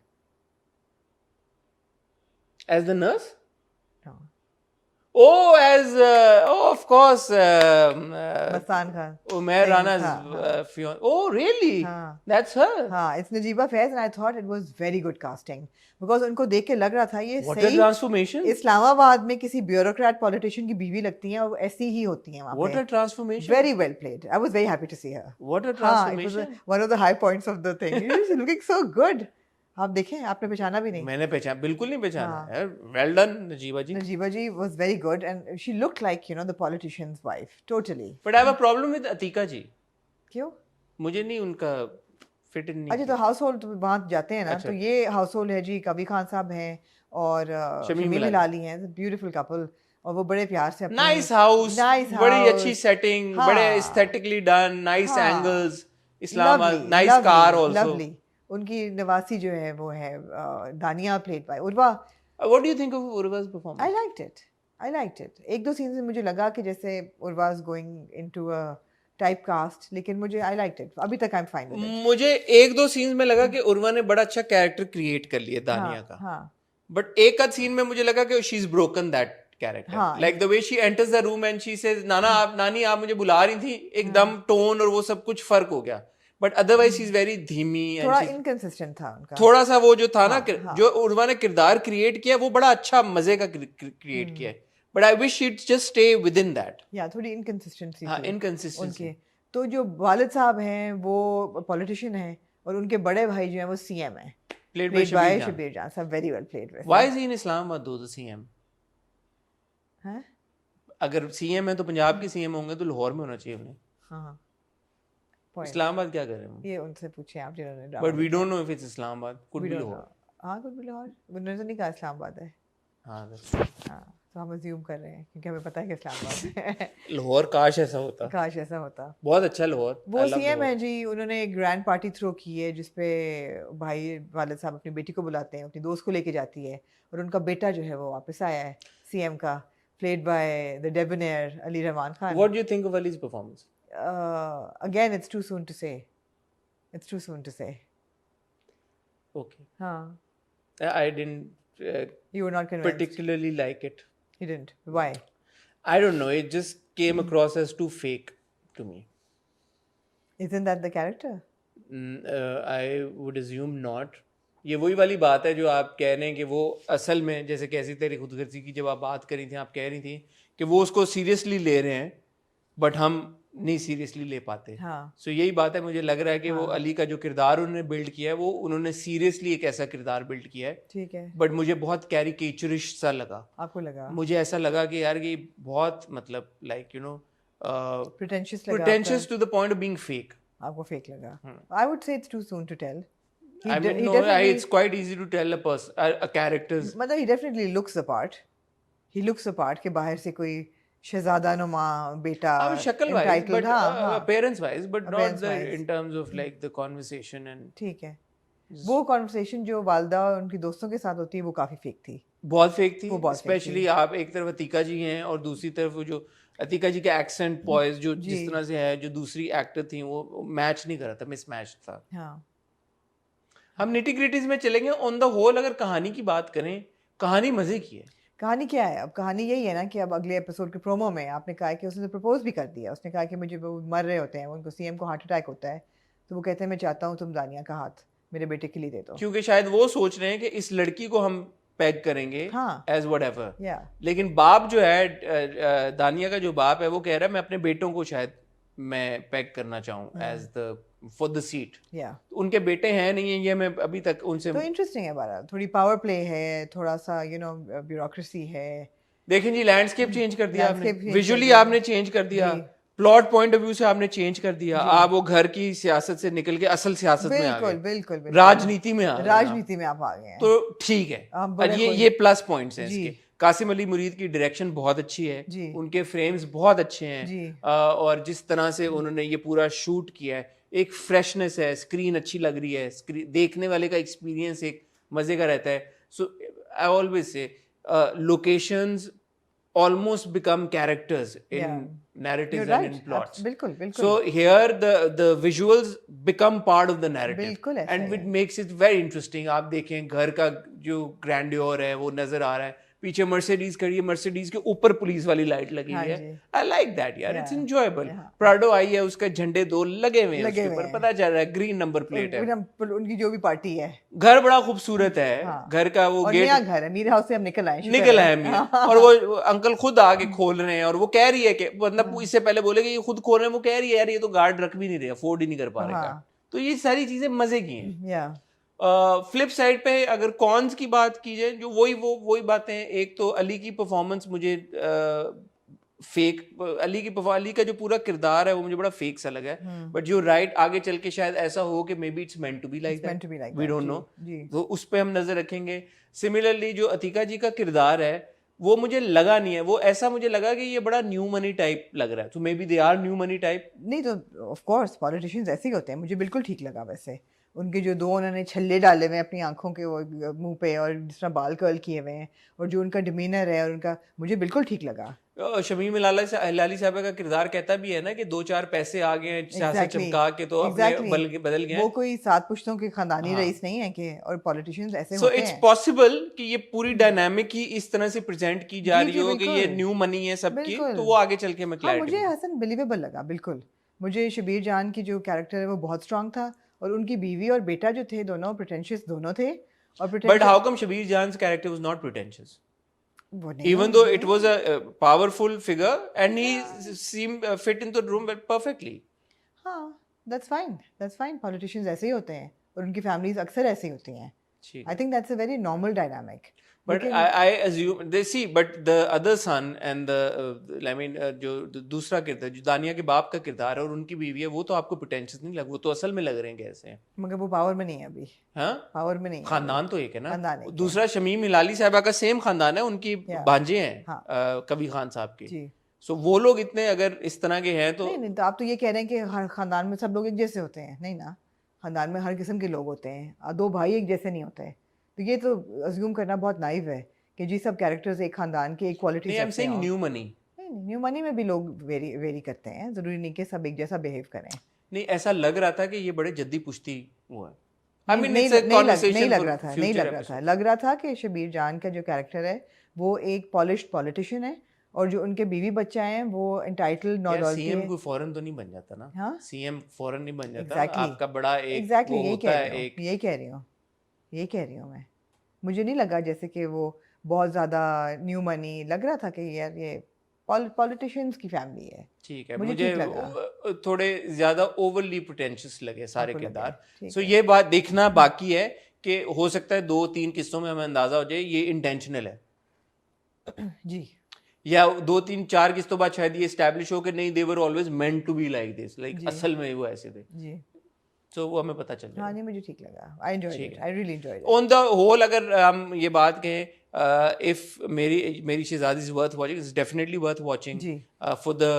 As the nurse? No. Oh, as of course, Mastan Khan. Umair Rana's fiance. Oh, really? That's her. ہاں, it's Najeeba Faiz, and I thought it was very good casting because ان کو دیکھ کے لگ رہا تھا یہ What a transformation. اسلام آباد میں کسی بیوروکریٹ پولیٹیشین کی بیوی لگتی ہیں, اور ایسی ہی ہوتی ہیں وہاں پہ. What a transformation. Very well played. I was very happy to see her. What a transformation. It was one of the high points of the thing. She's looking so good. آپ دیکھیں, آپ نے پہچانا بھی نہیں. میں نے پہچانا, بالکل نہیں پہچانا. Well done, Najeeba ji. Najeeba ji was very good, and she looked like, the politician's wife, totally. But I have a problem with Atika ji. کیوں؟ مجھے نہیں ان کا فٹ ان نہیں. اچھا, تو ہاؤس ہولڈ وہاں جاتے ہیں نا, تو یہ ہاؤس ہولڈ ہے جی, کبیر خان صاحب ہیں اور شمیم ہلالی ہیں, بیوٹیفل کپل, اور وہ بڑے پیار سے نائس ہاؤس, بڑی اچھی سیٹنگ, بڑے ایستھیٹکلی ڈن, نائس اینگلز, اسلام آباد, نائس کار آلسو. ان کی نواسی جو ہے وہ ہے Dania, played by Urwa. What do you think of Urva's performance? I liked it. ایک دو سینز میں مجھے لگا کہ جیسے Urva is going into a type cast, لیکن مجھے I liked it. ابھی تک I'm fine with it. مجھے ایک دو سینز میں لگا کہ عروا نے بڑا اچھا کیریکٹر کریٹ کر لیا دانیہ کا. ہاں, بٹ ایک آدھ سین میں مجھے لگا کہ she's broken that character. Like the way she enters the room and she says, نانی آپ مجھے بلا رہی تھی, ایک دم ٹون اور وہ سب کچھ فرق ہو گیا. But otherwise he is very دھیمی, تھوڑا انکنسسٹنٹ تھا ان کا, تھوڑا سا وہ جو تھا نا, جو عروا نے کردار کریٹ کیا وہ بڑا اچھا مزے کا کریٹ کیا ہے. But I wish it just stay with in that. یا تھوڑی انکنسسٹنسی. ہاں, انکنسسٹنسی. تو جو والد صاحب ہیں وہ پولیٹیشین ہیں, اور ان کے بڑے بھائی جو ہیں وہ سی ایم ہیں, پلیڈ بائی شبیر جان صاحب, ویری ویل پلیڈ. وائی از ہی ان اسلام آباد دو سی ایم؟ اگر سی ایم ہے تو پنجاب کے سی ایم ہوں گے تو لاہور میں ہونا چاہیے انہیں. ہاں, اسلام آباد کیا کر رہے ہیں یہ ان سے پوچھیں آپ جنہوں نے. But we don't know if it's Islamabad, could be Lahore. ہاں, کوڈ بی لاہور, انہوں نے نہیں کہا اسلام آباد ہے. ہاں, تو ہم ازیوم کر رہے ہیں کیونکہ ہمیں پتہ ہے کہ اسلام آباد ہے. لاہور کاش ایسا ہوتا, کاش ایسا ہوتا. بہت اچھا لاہور. وہ سی ایم ہے جی, انہوں نے ایک گرینڈ پارٹی تھرو کی ہے جس پہ بھائی والد صاحب اپنی بیٹی کو بلاتے ہیں, اپنی دوست کو لے کے جاتی ہے, اور ان کا بیٹا جو ہے وہ واپس آیا ہے سی ایم کا, played by the debonair Ali Rehman Khan. What do you think of Ali's performance? Again, it's too soon to say. It's too soon to say. Okay. Huh. I didn't you were not convinced. particularly like it. You didn't. Why? I don't know. It just came across as too fake to me. Isn't that the character? I would assume not. یہ وہی والی بات ہے جو آپ کہہ رہے ہیں کہ وہ اصل میں, جیسے کیسی تیری خود غرضی کی جب آپ بات کر رہی تھیں, آپ کہہ رہی تھیں کہ وہ اس کو سیریسلی لے رہے ہیں بٹ ہم نہیں سیریسلی لے پاتے. سو یہی بات ہے, مجھے لگ رہا ہے کہ وہ علی کا جو کردار انہوں نے بلڈ کیا ہے وہ انہوں نے سیریسلی ایک ایسا کردار بلڈ کیا ہے. ٹھیک ہے, بٹ مجھے بہت کیریکیچرش سا لگا. آپ کو لگا؟ مجھے ایسا لگا کہ یار یہ بہت مطلب like you know pretentious to the point of being fake. آپ کو فیک لگا. I would say it's too soon to tell. I mean, no, it's quite easy to tell a character's. مطلب he definitely looks the part. He looks the part کہ باہر سے کوئی شہزادہ نما بیٹا, شکل wise, but appearance wise, but not in terms of like the conversation and. ٹھیک ہے, وہ conversation جو والدہ اور ان کی دوستوں کے ساتھ ہوتی ہے وہ کافی فیک تھی, بہت فیک تھی. اسپیشلی آپ ایک طرف عتیقہ جی ہیں اور دوسری طرف وہ جو عتیقہ جی کا ایکسنٹ پوائز جو جس طرح سے ہے, جو دوسری ایکٹر تھیں وہ میچ نہیں کر رہا تھا, مس میچ تھا. ہاں, ہم نیٹی گریٹیز میں چلیں گے. آن دا ہول اگر کہانی کی بات کریں, کہانی مزے کی ہے. کہانی کیا ہے؟ اب کہانی یہی ہے نا کہ اب اگلے ایپیسوڈ کے پرومو میں آپ نے کہا کہ اس نے پرپوز بھی کر دیا. اس نے کہا کہ مجھے وہ مر رہے ہوتے ہیں, ان کو سی ایم کو ہارٹ اٹیک ہوتا ہے, تو وہ کہتے ہیں میں چاہتا ہوں تم دانیہ کا ہاتھ میرے بیٹے کے لیے دے دو. کیونکہ شاید وہ سوچ رہے ہیں کہ اس لڑکی کو ہم پیک کریں گے ایز وٹ ایور. لیکن باپ جو ہے, دانیہ کا جو باپ ہے, وہ کہہ رہا ہے میں اپنے بیٹوں کو شاید میں پیک کرنا چاہوں as the far the set. یا ان کے بیٹے ہیں نہیں ہیں, یہ میں ابھی تک ان سے. تو انٹرسٹنگ ہے بارہ, تھوڑی پاور پلے ہے, تھوڑا سا یو نو بیوروکریسی ہے. دیکھیں جی لینڈسکیپ چینج کر دیا آپ نے, ویژولی آپ نے چینج کر دیا, پلاٹ پوائنٹ آف ویو سے آپ نے چینج کر دیا, آپ وہ گھر کی سیاست سے نکل کے اصل سیاست میں آ گئے, بالکل راجنیتی میں آ گئے, راجنیتی میں آپ آ گئے ہیں, تو ٹھیک ہے. یہ پلس پوائنٹس ہیں اس کے. قاسم علی مرید کی ڈائریکشن بہت اچھی ہے, ان کے فریمز بہت اچھے ہیں, اور جس طرح سے انہوں نے یہ پورا شوٹ کیا ہے, ایک فریشنس ہے, اسکرین اچھی لگ رہی ہے, دیکھنے والے کا ایکسپیرینس ایک مزے کا رہتا ہے. So I always say locations almost become characters in narratives and in plots. بالکل. So here the visuals become part of the narrative and it makes it very interesting. آپ دیکھیں گھر کا جو grandeur ہے وہ نظر آ رہا ہے, پیچھے مرسیڈیز کھڑی ہے, مرسیڈیز کے اوپر پولیس والی لائٹ لگی ہوئی ہے. I like that یار, it's enjoyable. پراڈو آئی ہے, اس کا جھنڈے دو لگے ہوئے ہیں اس کے اوپر, پتہ چل رہا ہے گرین نمبر پلیٹ ہے, ان کی جو بھی پارٹی ہے. گھر بڑا خوبصورت ہے, گھر کا وہ گیٹ, نیا گھر ہے, میرے ہاؤس سے ہم نکل آئے اور وہ انکل خود آگے کھول رہے ہیں, اور وہ کہہ رہی ہے کہ مطلب اس سے پہلے بولے کہ یہ خود کھول رہے ہیں, وہ کہہ رہی ہے یار یہ تو گارڈ رکھ بھی نہیں رہے, افورڈ ہی نہیں کر پا رہے. تو یہ ساری چیزیں مزے کی ہیں. فلپ سائڈ پہ اگر کونس کی بات کی جائے, جو وہی باتیں ہیں. ایک تو علی کی پرفارمنس مجھے فیک, علی کا جو پورا کردار ہے وہ مجھے بڑا فیک سا لگا ہے, بٹ جو رائٹ آگے چل کے شاید ایسا ہو کہ maybe it's meant to be like that, we don't know, تو اس پہ ہم نظر رکھیں گے. سملرلی جو عتیقہ جی کا کردار ہے وہ مجھے لگا نہیں ہے, وہ ایسا مجھے لگا کہ یہ بڑا نیو منی ٹائپ لگ رہا ہے, تو maybe they are new money type. نہیں تو آف کورس پولیٹیشینز ایسے ہی ہوتے ہیں, مجھے بالکل ٹھیک لگا ویسے. ان کے جو دو انہوں نے چھلے ڈالے ہوئے ہیں اپنی آنکھوں کے منہ پہ, اور جس طرح بال کرل کیے ہوئے ہیں, اور جو ان کا ڈیمینر ہے, اور ان کا مجھے بالکل ٹھیک لگا. شمیم ہلالی صاحبہ کا کردار کہتا بھی ہے نا کہ 2-4 پیسے آ گئے ہیں سیاست چمکا کے تو بدل گئے. وہ کوئی 7 پشتوں کے خاندانی رئیس نہیں ہے کہ, اور پولیٹیشینز ایسے ہوتے ہیں. سو اٹس پاسبل کہ یہ پوری ڈائنامک ہی اس طرح سے پریزنٹ کی جا رہی ہو کہ یہ نیو منی ہے سب کی, تو وہ آگے چل کے میں کلیئر. مجھے حسن بلیویبل لگا بالکل. مجھے شبیر جان کی جو کیریکٹر ہے وہ بہت اسٹرانگ تھا, اور ان کی بیوی اور بیٹا جو تھے دونوں پریٹینشیس دونوں تھے. But how come Shabbir Jan character was not pretentious? Even though it was a powerful figure and he seemed fit into the room perfectly. ہاں that's fine. Politicians ایسے ہی ہوتے ہیں, اور ان کی فیملیز اکثر ایسی ہوتی ہیں. I think that's a very normal dynamic. But I assume they see, but the other son and جو دوسرا کردار جو دانیہ کے باپ کا کردار ہے اور ان کی بیوی ہے, وہ تو آپ کو پریٹینشیس نہیں لگ, وہ تو اصل میں لگ رہے ہیں کیسے ہیں, مگر وہ پاور میں نہیں ہے ابھی. ہاں پاور میں نہیں, خاندان تو ایک ہے نا. دوسرا شمیم ہلالی صاحبہ کا سیم خاندان ہے, ان کی بھانجے ہیں کبیر خان صاحب کی. سو وہ لوگ اتنے اگر اس طرح کے ہیں تو نہیں, تو آپ تو یہ کہہ رہے ہیں کہ ہر خاندان میں سب لوگ ایک جیسے ہوتے ہیں. نہیں نا, خاندان میں ہر قسم کے لوگ ہوتے ہیں, 2 بھائی ایک جیسے نہیں ہوتے. تو یہ تو ازیوم کرنا بہت نائیو ہے کہ جی سب کیریکٹرز ایک خاندان کے ایک کوالٹی سے. نیو منی نیو منی میں بھی لوگ ویری کرتے ہیں, ضروری نہیں کہ سب ایک جیسا بیہیو کریں. نہیں, ایسا لگ رہا تھا کہ یہ بڑے جدی پشتی ہوا ہے. لگ رہا تھا کہ شبیر جان کا جو کیریکٹر ہے وہ ایک پالشڈ پولیٹیشین ہے, اور جو ان کے بیوی بچہ ہیں وہ انٹائٹلڈ نالوجی. سی ایم کوئی فورن تو نہیں بن جاتا نا, سی ایم فورن نہیں بن جاتا, آپ کا بڑا ایگزیکٹلی یہی کہہ رہی ہوں میں. مجھے نہیں لگا جیسے کہ وہ بہت زیادہ نیو منی, لگ رہا تھا کہ یار یہ پولیٹیشینز کی فیملی ہے. ٹھیک ہے, مجھے تھوڑے زیادہ اوورلی پریٹینشیس لگے سارے کردار. سو یہ بات دیکھنا باقی ہے کہ ہو سکتا ہے 2-3 قصوں میں ہمیں اندازہ ہو جائے یہ انٹینشنل ہے جی, یا 2-3-4 قسطوں بعد شاید یہ اسٹیبلش ہو کہ نہیں they were always meant to be like this, like اصل میں وہ ایسے تھے. جی, تو وہ ہمیں پتہ چل جائے. ہاں نہیں, مجھے ٹھیک لگا. I enjoyed it. I really enjoyed it. On the whole اگر ہم یہ بات کہیں, if میری شہزادی is worth watching, it's definitely worth watching for the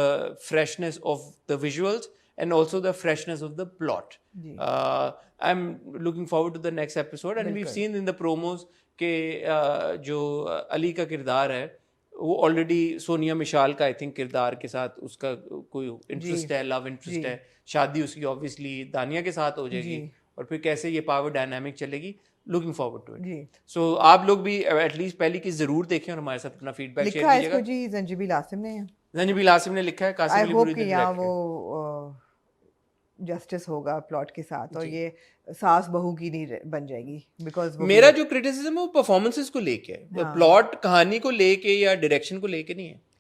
freshness of the visuals and also the freshness of the plot. I'm looking forward to the next episode and we've seen in the promos کہ جو علی کا کردار ہے وہ already Sonia Mashal کا I think کردار کے ساتھ اس کا کوئی انٹرسٹ ہے, لو انٹرسٹ ہے, شادی اس کی آبویسلی دانیہ کے ساتھ ہو جائے گی, اور پھر کیسے یہ پاور ڈائنامک چلے گی. Looking forward to it. So آپ لوگ بھی ایٹ لیسٹ پہلی کی ضرور دیکھیں اور ہمارے ساتھ اپنا فیڈ بیک شیئر کیجیے گا. جی زنجبیل عاصم نے لکھا ہے, قاسم علی مرید نے لکھا ہے. وہ جسٹس ہوگا پلاٹ کے ساتھ, اور یہ ساس بہو کی نہیں بن جائے گی. بیکاز میرا جو کرٹیسزم ہے وہ پرفارمنسز کو لے کے ہے, پلاٹ کہانی کو لے کے یا ڈائریکشن کو لے کے نہیں ہے.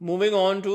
Moving on to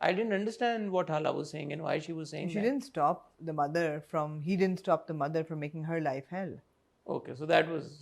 I didn't understand what Hala was saying and why she was saying She didn't stop the mother from, he didn't stop the mother from making her life hell. Okay, so that was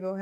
go.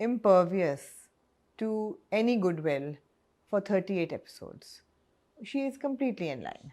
impervious to any goodwill for 38 episodes. She is completely in line.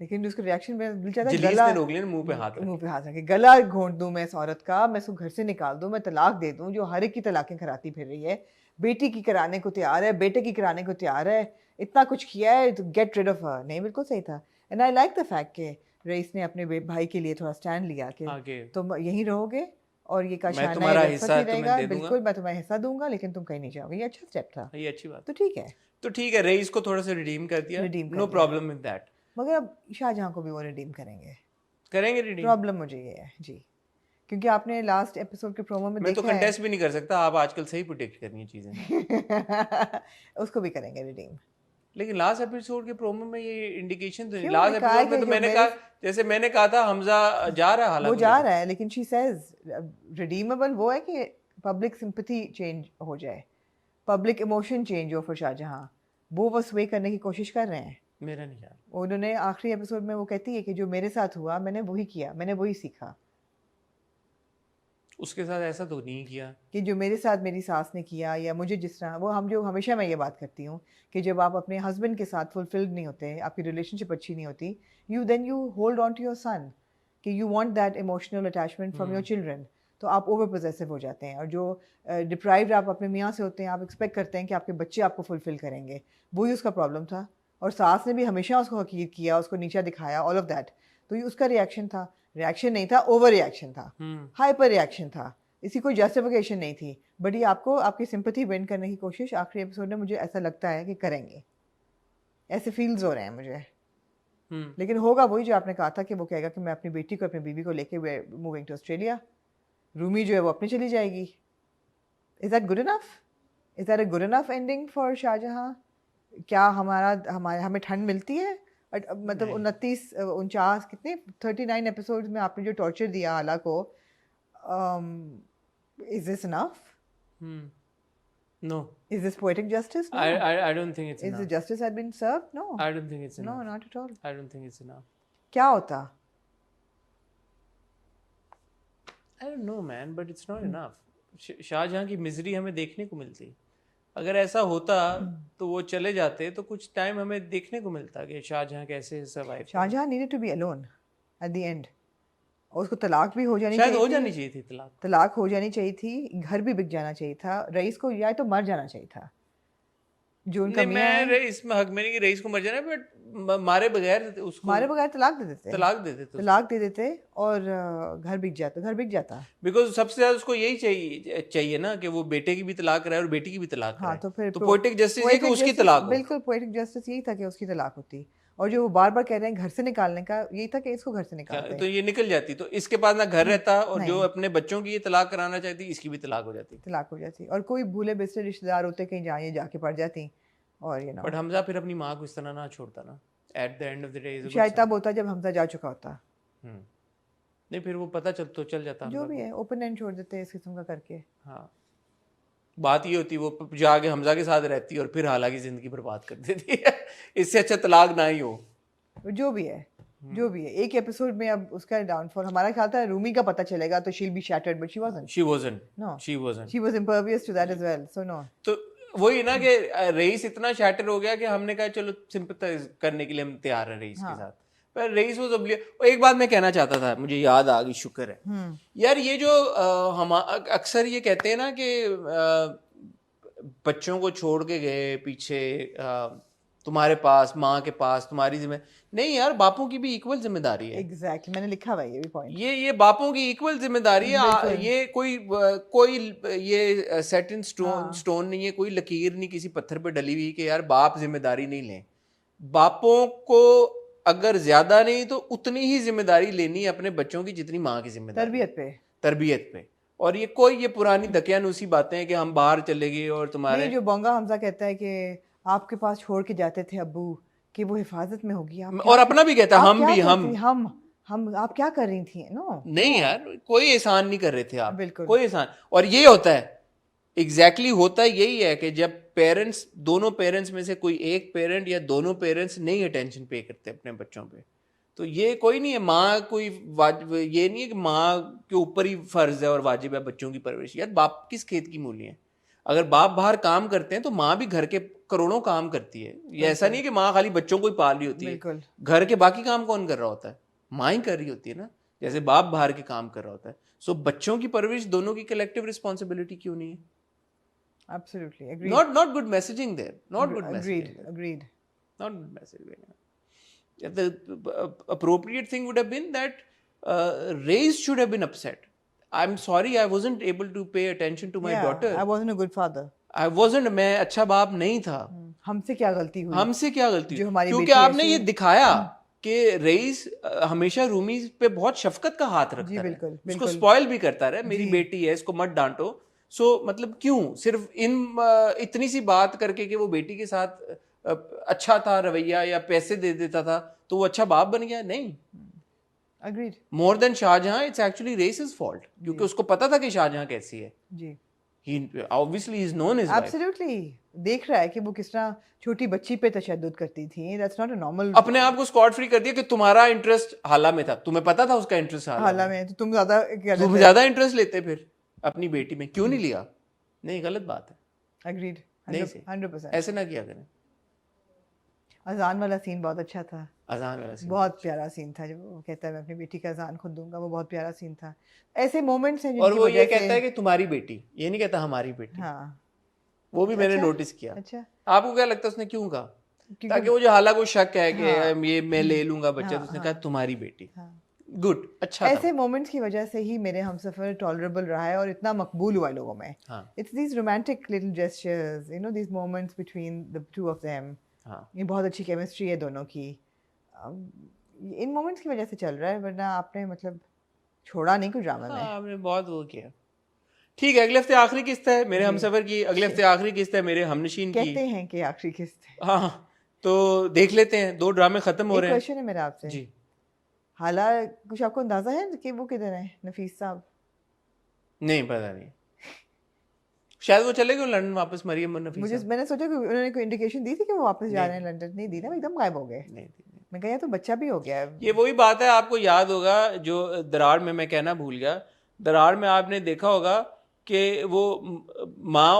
لیکن اس کا reaction میں دل چاہتا ہے جلیس گلا نے روک لیا نا، منہ پہ ہاتھ رکھ کے گلا گھونٹ دوں میں اس عورت کا، میں اس کو گھر سے نکال دوں، میں طلاق دے دوں، جو ہر ایک کی طلاقیں کراتی پھر رہی ہے، بیٹی کی کرانے کو تیار ہے، بیٹے کی کرانے کو تیار ہے، اتنا کچھ کیا ہے، گیٹ ریڈ آف ہر. نہیں بالکل صحیح تھا. And I like the fact کہ رئیس نے اپنے بھائی کے لیے تھوڑا اسٹینڈ لیا کہ تم یہیں رہو گے اور یہ کاشانہ ویسا ہی رہے گا، بالکل میں تمہیں حصہ دوں گا لیکن تم کہیں نہیں جاؤ گے. یہ اچھا اسٹیپ تھا، یہ اچھی بات. تو ٹھیک ہے، تو ٹھیک ہے، رئیس کو تھوڑا سا ریڈیم کر دیا، نو پرابلم ود دیٹ. مگر اب شاہ جہاں کو بھی وہ ریڈیم کریں گے ریڈیم. پرابلم مجھے یہ ہے جی، کیونکہ آپ نے لاسٹ ایپیسوڈ کے پرومو میں میں تو دیکھا ہے، کنٹیسٹ بھی نہیں کر سکتا، آپ آج کل صحیح پروڈکٹ کرنی ہیں چیزیں. اس کو بھی کریں گے ریڈیم. لیکن لاسٹ ایپیسوڈ کے پرومو میں یہ انڈیکیشن تو نہیں. لاسٹ ایپیسوڈ میں تو میں نے کہا، جیسے میں نے کہا تھا حمزہ جا رہا ہے، حالانکہ وہ جا رہا ہے، لیکن شی سیز ریڈیمیبل وہ ہے کہ پبلک سمپتھی چینج ہو جائے، پبلک ایموشن چینج ہو. پھر شاہ جہاں وہ بس وے کرنے کی کوشش کر رہے ہیں. میرا نہیں یار، انہوں نے آخری ایپیسوڈ میں وہ کہتی ہے کہ جو میرے ساتھ ہوا میں نے وہی کیا، میں نے وہی سیکھا. اس کے ساتھ ایسا تو نہیں کیا کہ جو میرے ساتھ میری ساس نے کیا، یا مجھے جس طرح وہ ہمیشہ میں یہ بات کرتی ہوں کہ جب آپ اپنے ہسبینڈ کے ساتھ فلفلڈ نہیں ہوتے، آپ کی ریلیشن شپ اچھی نہیں ہوتی، you hold on to your son, کہ you want that emotional attachment from your children. تو آپ اوور پوزیسو ہو جاتے ہیں، اور جو ڈپرائیوڈ آپ اپنے میاں سے ہوتے ہیں، آپ ایکسپیکٹ کرتے ہیں کہ آپ کے بچے آپ کو فلفل کریں گے. وہی اس کا پرابلم تھا، اور ساس نے بھی ہمیشہ اس کو حقیر کیا، اس کو نیچا دکھایا، آل آف دیٹ. تو یہ اس کا ریئیکشن تھا، ریئیکشن نہیں تھا، اوور ریئیکشن تھا، ہائپر ریئیکشن تھا، اسی کوئی جسٹیفیکیشن نہیں تھی. بٹ یہ آپ کو آپ کی سمپتھی ون کرنے کی کوشش آخری ایپیسوڈ میں مجھے ایسا لگتا ہے کہ کریں گے، ایسے فیلز ہو رہے ہیں مجھے. لیکن ہوگا وہی جو آپ نے کہا تھا کہ وہ کہے گا کہ میں اپنی بیٹی کو اپنی بیوی کو لے کے موونگ ٹو آسٹریلیا، رومی جو ہے وہ اپنی چلی جائے گی. Is that good enough? Is that a good enough ending for Shah Jahan? کیا ہمیں ٹھنڈ ملتی ہے؟ مطلب 49 کتنے 39 ایپیسوڈ میں آپ نے جو ٹارچر دیا اعلیٰ کو، is this enough? No. Is this poetic justice? No. I don't think it's enough. Is the justice had been served? No. I don't think it's enough. No, not at all. I don't think it's enough. کیا ہوتا؟ I don't know man, but it's not enough. شاہ جہاں کی misery ہمیں دیکھنے کو ملتی. اگر ایسا ہوتا تو وہ چلے جاتے تو کچھ ٹائم ہمیں دیکھنے کو ملتا کہ شاہ جہاں کیسے سروائیو. شاہ جہاں needed to be alone at the end. اور اس کو طلاق بھی ہو جانی شاید ہو جانی چاہیے تھی، طلاق ہو جانی چاہیے تھی، گھر بھی بک جانا چاہیے تھا، رئیس کو یا تو مر جانا چاہیے تھا. جو ان کا میں اس میں حق میں نہیں کہ رئیس کو مر جانا، بٹ مارے بغیر اس کو مارے بغیر طلاق دے دیتے اور گھر بک جاتا. بیکاز سب سے زیادہ اس کو یہی چاہیے نا کہ وہ بیٹے کی بھی طلاق کرائے اور بیٹی کی بھی طلاق کرائے. تو پھر پوئٹک جسٹس یہ کہ اس کی طلاق ہو. بالکل پوئٹک جسٹس یہی تھا کہ اس کی طلاق ہوتی. اور جو وہ بار بار کہہ رہے ہیں گھر سے نکالنے کا، یہی تھا کہ اس کو گھر سے نکالتے تو یہ نکل جاتی، تو اس کے پاس نہ گھر رہتا، اور جو اپنے بچوں کی یہ طلاق کرانا چاہتی اس کی بھی طلاق ہو جاتی. اور کوئی بھولے بسرے رشتے دار ہوتے کہیں جائیں جا کے پڑ جاتی. اور بٹ حمزہ پھر اپنی ماں کو اس طرح نہ چھوڑتا نا. At the end of the day شاید تب ہوتا جب حمزہ جا چکا ہوتا. نہیں پھر وہ پتہ چل جاتا، جو بھی ہے اوپن اینڈ چھوڑ دیتے اس قسم کا کر کے. ہاں بات یہ ہوتی وہ جا کے حمزہ کے ساتھ رہتی اور پھر حالانکہ زندگی برباد کر دیتی ہے. اس سے اچھا طلاق نہ ہی ہو. جو بھی ہے ایک ایپیسوڈ میں اب اس کا ڈاؤن فال ہمارا خیال تھا رومی کا پتہ چلے گا تو she'll be shattered, but she was impervious to that as well. So no. تو وہی نا کہ رئیس اتنا شیٹر ہو گیا کہ ہم نے کہا چلو سمپتھائز کرنے کے لیے ہم تیار ہیں رئیس کے ساتھ. پر رئیس وہ ایک بات میں کہنا چاہتا تھا، مجھے یاد آ گئی، شکر ہے یار. یہ جو ہم اکثر یہ کہتے ہیں نا کہ بچوں کو چھوڑ کے گئے پیچھے تمہارے پاس، ماں کے پاس تمہاری ذمہ، نہیں یار باپوں کی بھی ایکول ذمہ داری ہے. ایگزیکٹلی میں نے لکھا ہوا یہ بھی پوائنٹ، یہ باپوں کی ایکول ذمہ داری ہے. یہ کوئی یہ سیٹ ان سٹون نہیں ہے، کوئی لکیر نہیں کسی پتھر پہ ڈلی ہوئی کہ یار باپ ذمہ داری نہیں لیں. باپوں کو اگر زیادہ نہیں تو اتنی ہی ذمہ داری لینی ہے اپنے بچوں کی جتنی ماں کی ذمہ داری تربیت پہ. اور یہ پرانی دقیانوسی باتیں ہیں کہ ہم باہر چلے گئے اور تمہارے جو بونگا حمزہ کہتا ہے کہ آپ کے پاس چھوڑ کے جاتے تھے ابو کہ وہ حفاظت میں ہوگی، اور اپنا بھی کہتا ہے ہم آپ کیا کر رہی تھیں. نہیں یار کوئی احسان نہیں کر رہے تھے آپ، کوئی احسان. اور یہ ہوتا ہے ایگزیکٹلی ہوتا یہی ہے کہ جب پیرنٹس، دونوں پیرنٹس میں سے کوئی ایک پیرنٹ یا دونوں پیرنٹس نہیں اٹینشن پے کرتے اپنے بچوں پہ، تو یہ کوئی نہیں ہے ماں کوئی یہ نہیں ہے کہ ماں کے اوپر ہی فرض ہے اور واجب ہے بچوں کی پرورش. یار باپ کس کھیت کی مولی ہیں؟ اگر باپ باہر کام کرتے ہیں تو ماں بھی گھر کے کروڑوں کام کرتی ہے. یہ ایسا نہیں ہے کہ ماں خالی بچوں کو ہی پال رہی ہوتی ہے, گھر کے باقی کام کون کر رہا ہوتا ہے؟ ماں ہی کر رہی ہوتی ہے نا, جیسے باپ باہر کے کام کر رہا ہوتا ہے. سو بچوں کی پرورش دونوں کی کلیکٹیو رسپانسبلٹی کیوں نہیں ہے؟ Absolutely agreed. Not good messaging there. Not good messaging there. Agreed. Not good messaging. The appropriate thing would have been that Reyes should have been upset. I'm sorry, I wasn't able to pay attention to my daughter. I wasn't a good father. I wasn't. میں اچھا باپ نہیں تھا. ہم سے کیا غلطی ہوئی؟ ہم سے کیا غلطی ہوئی؟ کیونکہ آپ نے یہ دکھایا کہ رئیس ہمیشہ رومی پہ بہت شفقت کا ہاتھ رکھتا ہے, اس کو اسپوائل بھی کرتا رہا, میری بیٹی ہے اس کو مت ڈانٹو. سو مطلب کیوں صرف اتنی سی بات کر کے کہ وہ بیٹی کے ساتھ اچھا تھا رویہ یا پیسے دے دیتا تھا تو وہ اچھا باپ بن گیا؟ نہیں. Agreed. More than Shahjahan, it's actually ریس's فالٹ, کیونکہ اس کو پتا تھا کہ شاہجہاں کیسی ہے. جی obviously he's known his wife. Absolutely. دیکھ رہا ہے کہ وہ کس طرح چھوٹی بچی پہ تشدد کرتی تھی. That's not a normal. اپنے آپ کو اسکاٹ فری کر دیا کہ تمہارا انٹرسٹ حالہ میں تھا, تمہیں پتا تھا اس کا انٹرسٹ حالہ میں, تو تم زیادہ انٹرسٹ لیتے پھر اپنی بیٹی میں, کیوں نہیں لیا؟ نہیں, غلط بات ہے. Agreed. نہیں 100%. ایسے نہ کیا کریں. اذان والا سین بہت اچھا تھا. اذان والا سین بہت پیارا سین تھا, جب وہ کہتا ہے میں اپنی بیٹی کا اذان خود دوں گا, وہ بہت پیارا سین تھا. ایسے مومنٹس ہیں. اور وہ یہ کہتا ہے کہ تمہاری بیٹی, یہ نہیں کہتا ہماری بیٹی. ہاں وہ بھی میں نے نوٹس کیا. اچھا, آپ کو کیا لگتا ہے اس نے کیوں کہا؟ تاکہ وہ جو حالانکہ وہ شک ہے کہ یہ میں لے لوں گا بچہ, تو اس نے کہا تمہاری بیٹی. گڈ, اچھا. ایسے مومنٹس کی وجہ سے ہی میرے ہم سفر ٹالریبل رہا ہے اور اتنا مقبول ہوا ہے لوگوں میں. It's these romantic little gestures, you know, these moments between the two of them. یہ بہت اچھی کیمسٹری ہے دونوں کی. ان مومنٹس کی وجہ سے چل رہا ہے, ورنہ آپ نے مطلب چھوڑا نہیں کوئی ڈرامے میں. آپ نے بہت وہ کیا. ٹھیک ہے, اگلے ہفتے آخری قسط ہے میرے ہم سفر کی, اگلے ہفتے آخری قسط ہے میرے ہم نشین کی. کہتے ہیں کہ آخری قسط ہے. ہاں, تو دیکھ لیتے ہیں, 2 ڈرامے ختم ہو رہے ہیں. ایک کوشچن ہے میرا آپ سے. جی. حالانکہ کچھ آپ کو اندازہ ہے کہ وہ کدھر ہیں نفیس صاحب؟ نہیں پتہ نہیں, شاید وہ چلے گئے لندن واپس. مریم اور نفیس, مجھے میں نے سوچا کہ انہوں نے کوئی انڈیکیشن دی تھی کہ وہ واپس جا رہے ہیں لندن. نہیں دی نا, ایک دم غائب ہو گئے. میں کہا تو بچہ بھی ہو گیا ہے. یہ وہی بات ہے, آپ کو یاد ہوگا جو درار میں کہنا بھول گیا, درار میں آپ نے دیکھا ہوگا کہ وہ ماں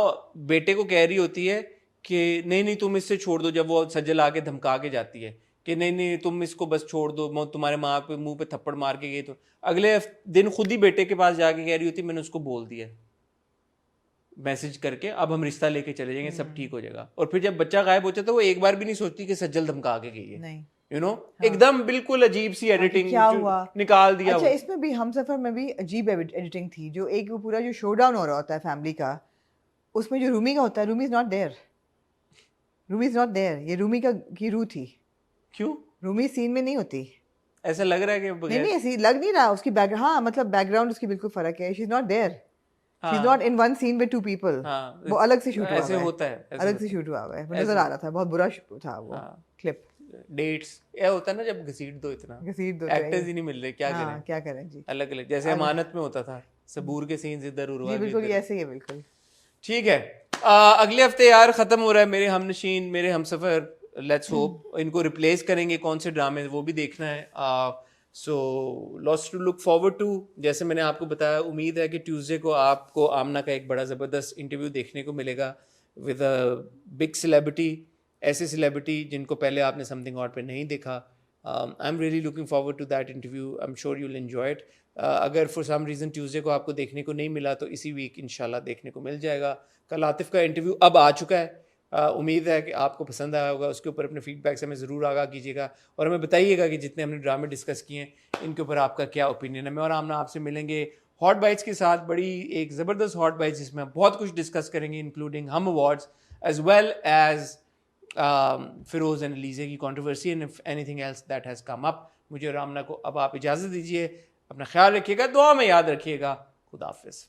بیٹے کو کہہ رہی ہوتی ہے کہ نہیں تم اس سے چھوڑ دو, جب وہ سجل آ کے دھمکا کے جاتی ہے کہ نہیں تم اس کو بس چھوڑ دو, تمہارے ماں پہ منہ پہ تھپڑ مار کے گئی, تو اگلے دن خود ہی بیٹے کے پاس جا کے کہہ رہی ہوتی میں نے اس کو بول دیا میسج کر کے, اب ہم رشتہ لے کے چلے جائیں گے, سب ٹھیک ہو جائے گا. اور پھر جب بچہ غائب ہوتا ہے تو وہ ایک بار بھی نہیں سوچتی کہ سجل دھمکا کے گئی ہے. یو نو, ایک دم بالکل عجیب سی ایڈیٹنگ کیا ہوا نکال دیا. اچھا, اس میں بھی ہم سفر میں بھی عجیب ایڈیٹنگ تھی. جو ایک وہ پورا جو شو ڈاؤن ہو رہا ہوتا ہے فیملی کا, اس میں جو رومی کا ہوتا ہے, Rumi is not there. Rumi is not there. یہ رومی کی روح تھی. کیوں رومی سین میں نہیں ہوتی؟ ایسا لگ رہا ہے کہ نہیں ایسی لگ نہیں رہا. اس کی ہاں مطلب بیک گراؤنڈ اس کی بالکل فرق ہے. She is not there. She is not in one scene with 2 people. وہ الگ سے شوٹ ہوا ہے. ایسے ہوتا ہے, الگ سے شوٹ ہوا ہوا ہے. نظر آ رہا تھا, بہت برا تھا وہ کلپ. ڈیٹس یہ ہوتا ہے نا جب گھسیٹ دو, اتنا ایکٹرز ہی نہیں مل رہے, کیا کریں جی. الگ الگ, جیسے امانت میں ہوتا تھا, صبور کے سینز ادھر اروا. بالکل ایسے ہی ہے. بالکل ٹھیک ہے. اگلے ہفتے یار ختم ہو رہا ہے میرے ہم نشین, میرے ہم سفر. لیٹس ہوپ ان کو ریپلیس کریں گے کون سے ڈرامے, وہ بھی دیکھنا ہے. So lots to look forward to. جیسے میں نے آپ کو بتایا, امید ہے کہ ٹیوزڈے کو آپ کو آمنہ کا ایک بڑا زبردست انٹرویو دیکھنے کو ملے گا ود اے بگ سیلیبریٹی. ایسے سیلیبریٹی جن کو پہلے آپ نے سم تھنگ آؤٹ پہ نہیں دیکھا. I am really looking forward to that interview. I am sure you will enjoy it. اگر فار سم ریزن ٹیوزڈے کو آپ کو دیکھنے کو نہیں ملا تو اسی ویک انشاءاللہ دیکھنے کو مل جائے گا. کل عاطف کا انٹرویو اب آ چکا ہے, امید ہے کہ آپ کو پسند آیا ہوگا. اس کے اوپر اپنے فیڈ بیک سے ہمیں ضرور آگاہ کیجیے گا, اور ہمیں بتائیے گا کہ جتنے ہم نے ڈرامے ڈسکس کیے ہیں ان کے اوپر آپ کا کیا اوپینین ہے. میں اور آمنہ آپ سے ملیں گے ہاٹ بائٹس کے ساتھ, بڑی ایک زبردست ہاٹ بائٹس جس میں ہم بہت کچھ ڈسکس کریں گے, including Hum awards as well as Feroze and Aliza کی controversy and anything else that has come up. مجھے اور آمنہ کو اب آپ اجازت دیجیے. اپنا خیال رکھیے گا, دعا میں یاد رکھیے گا. خدا حافظ.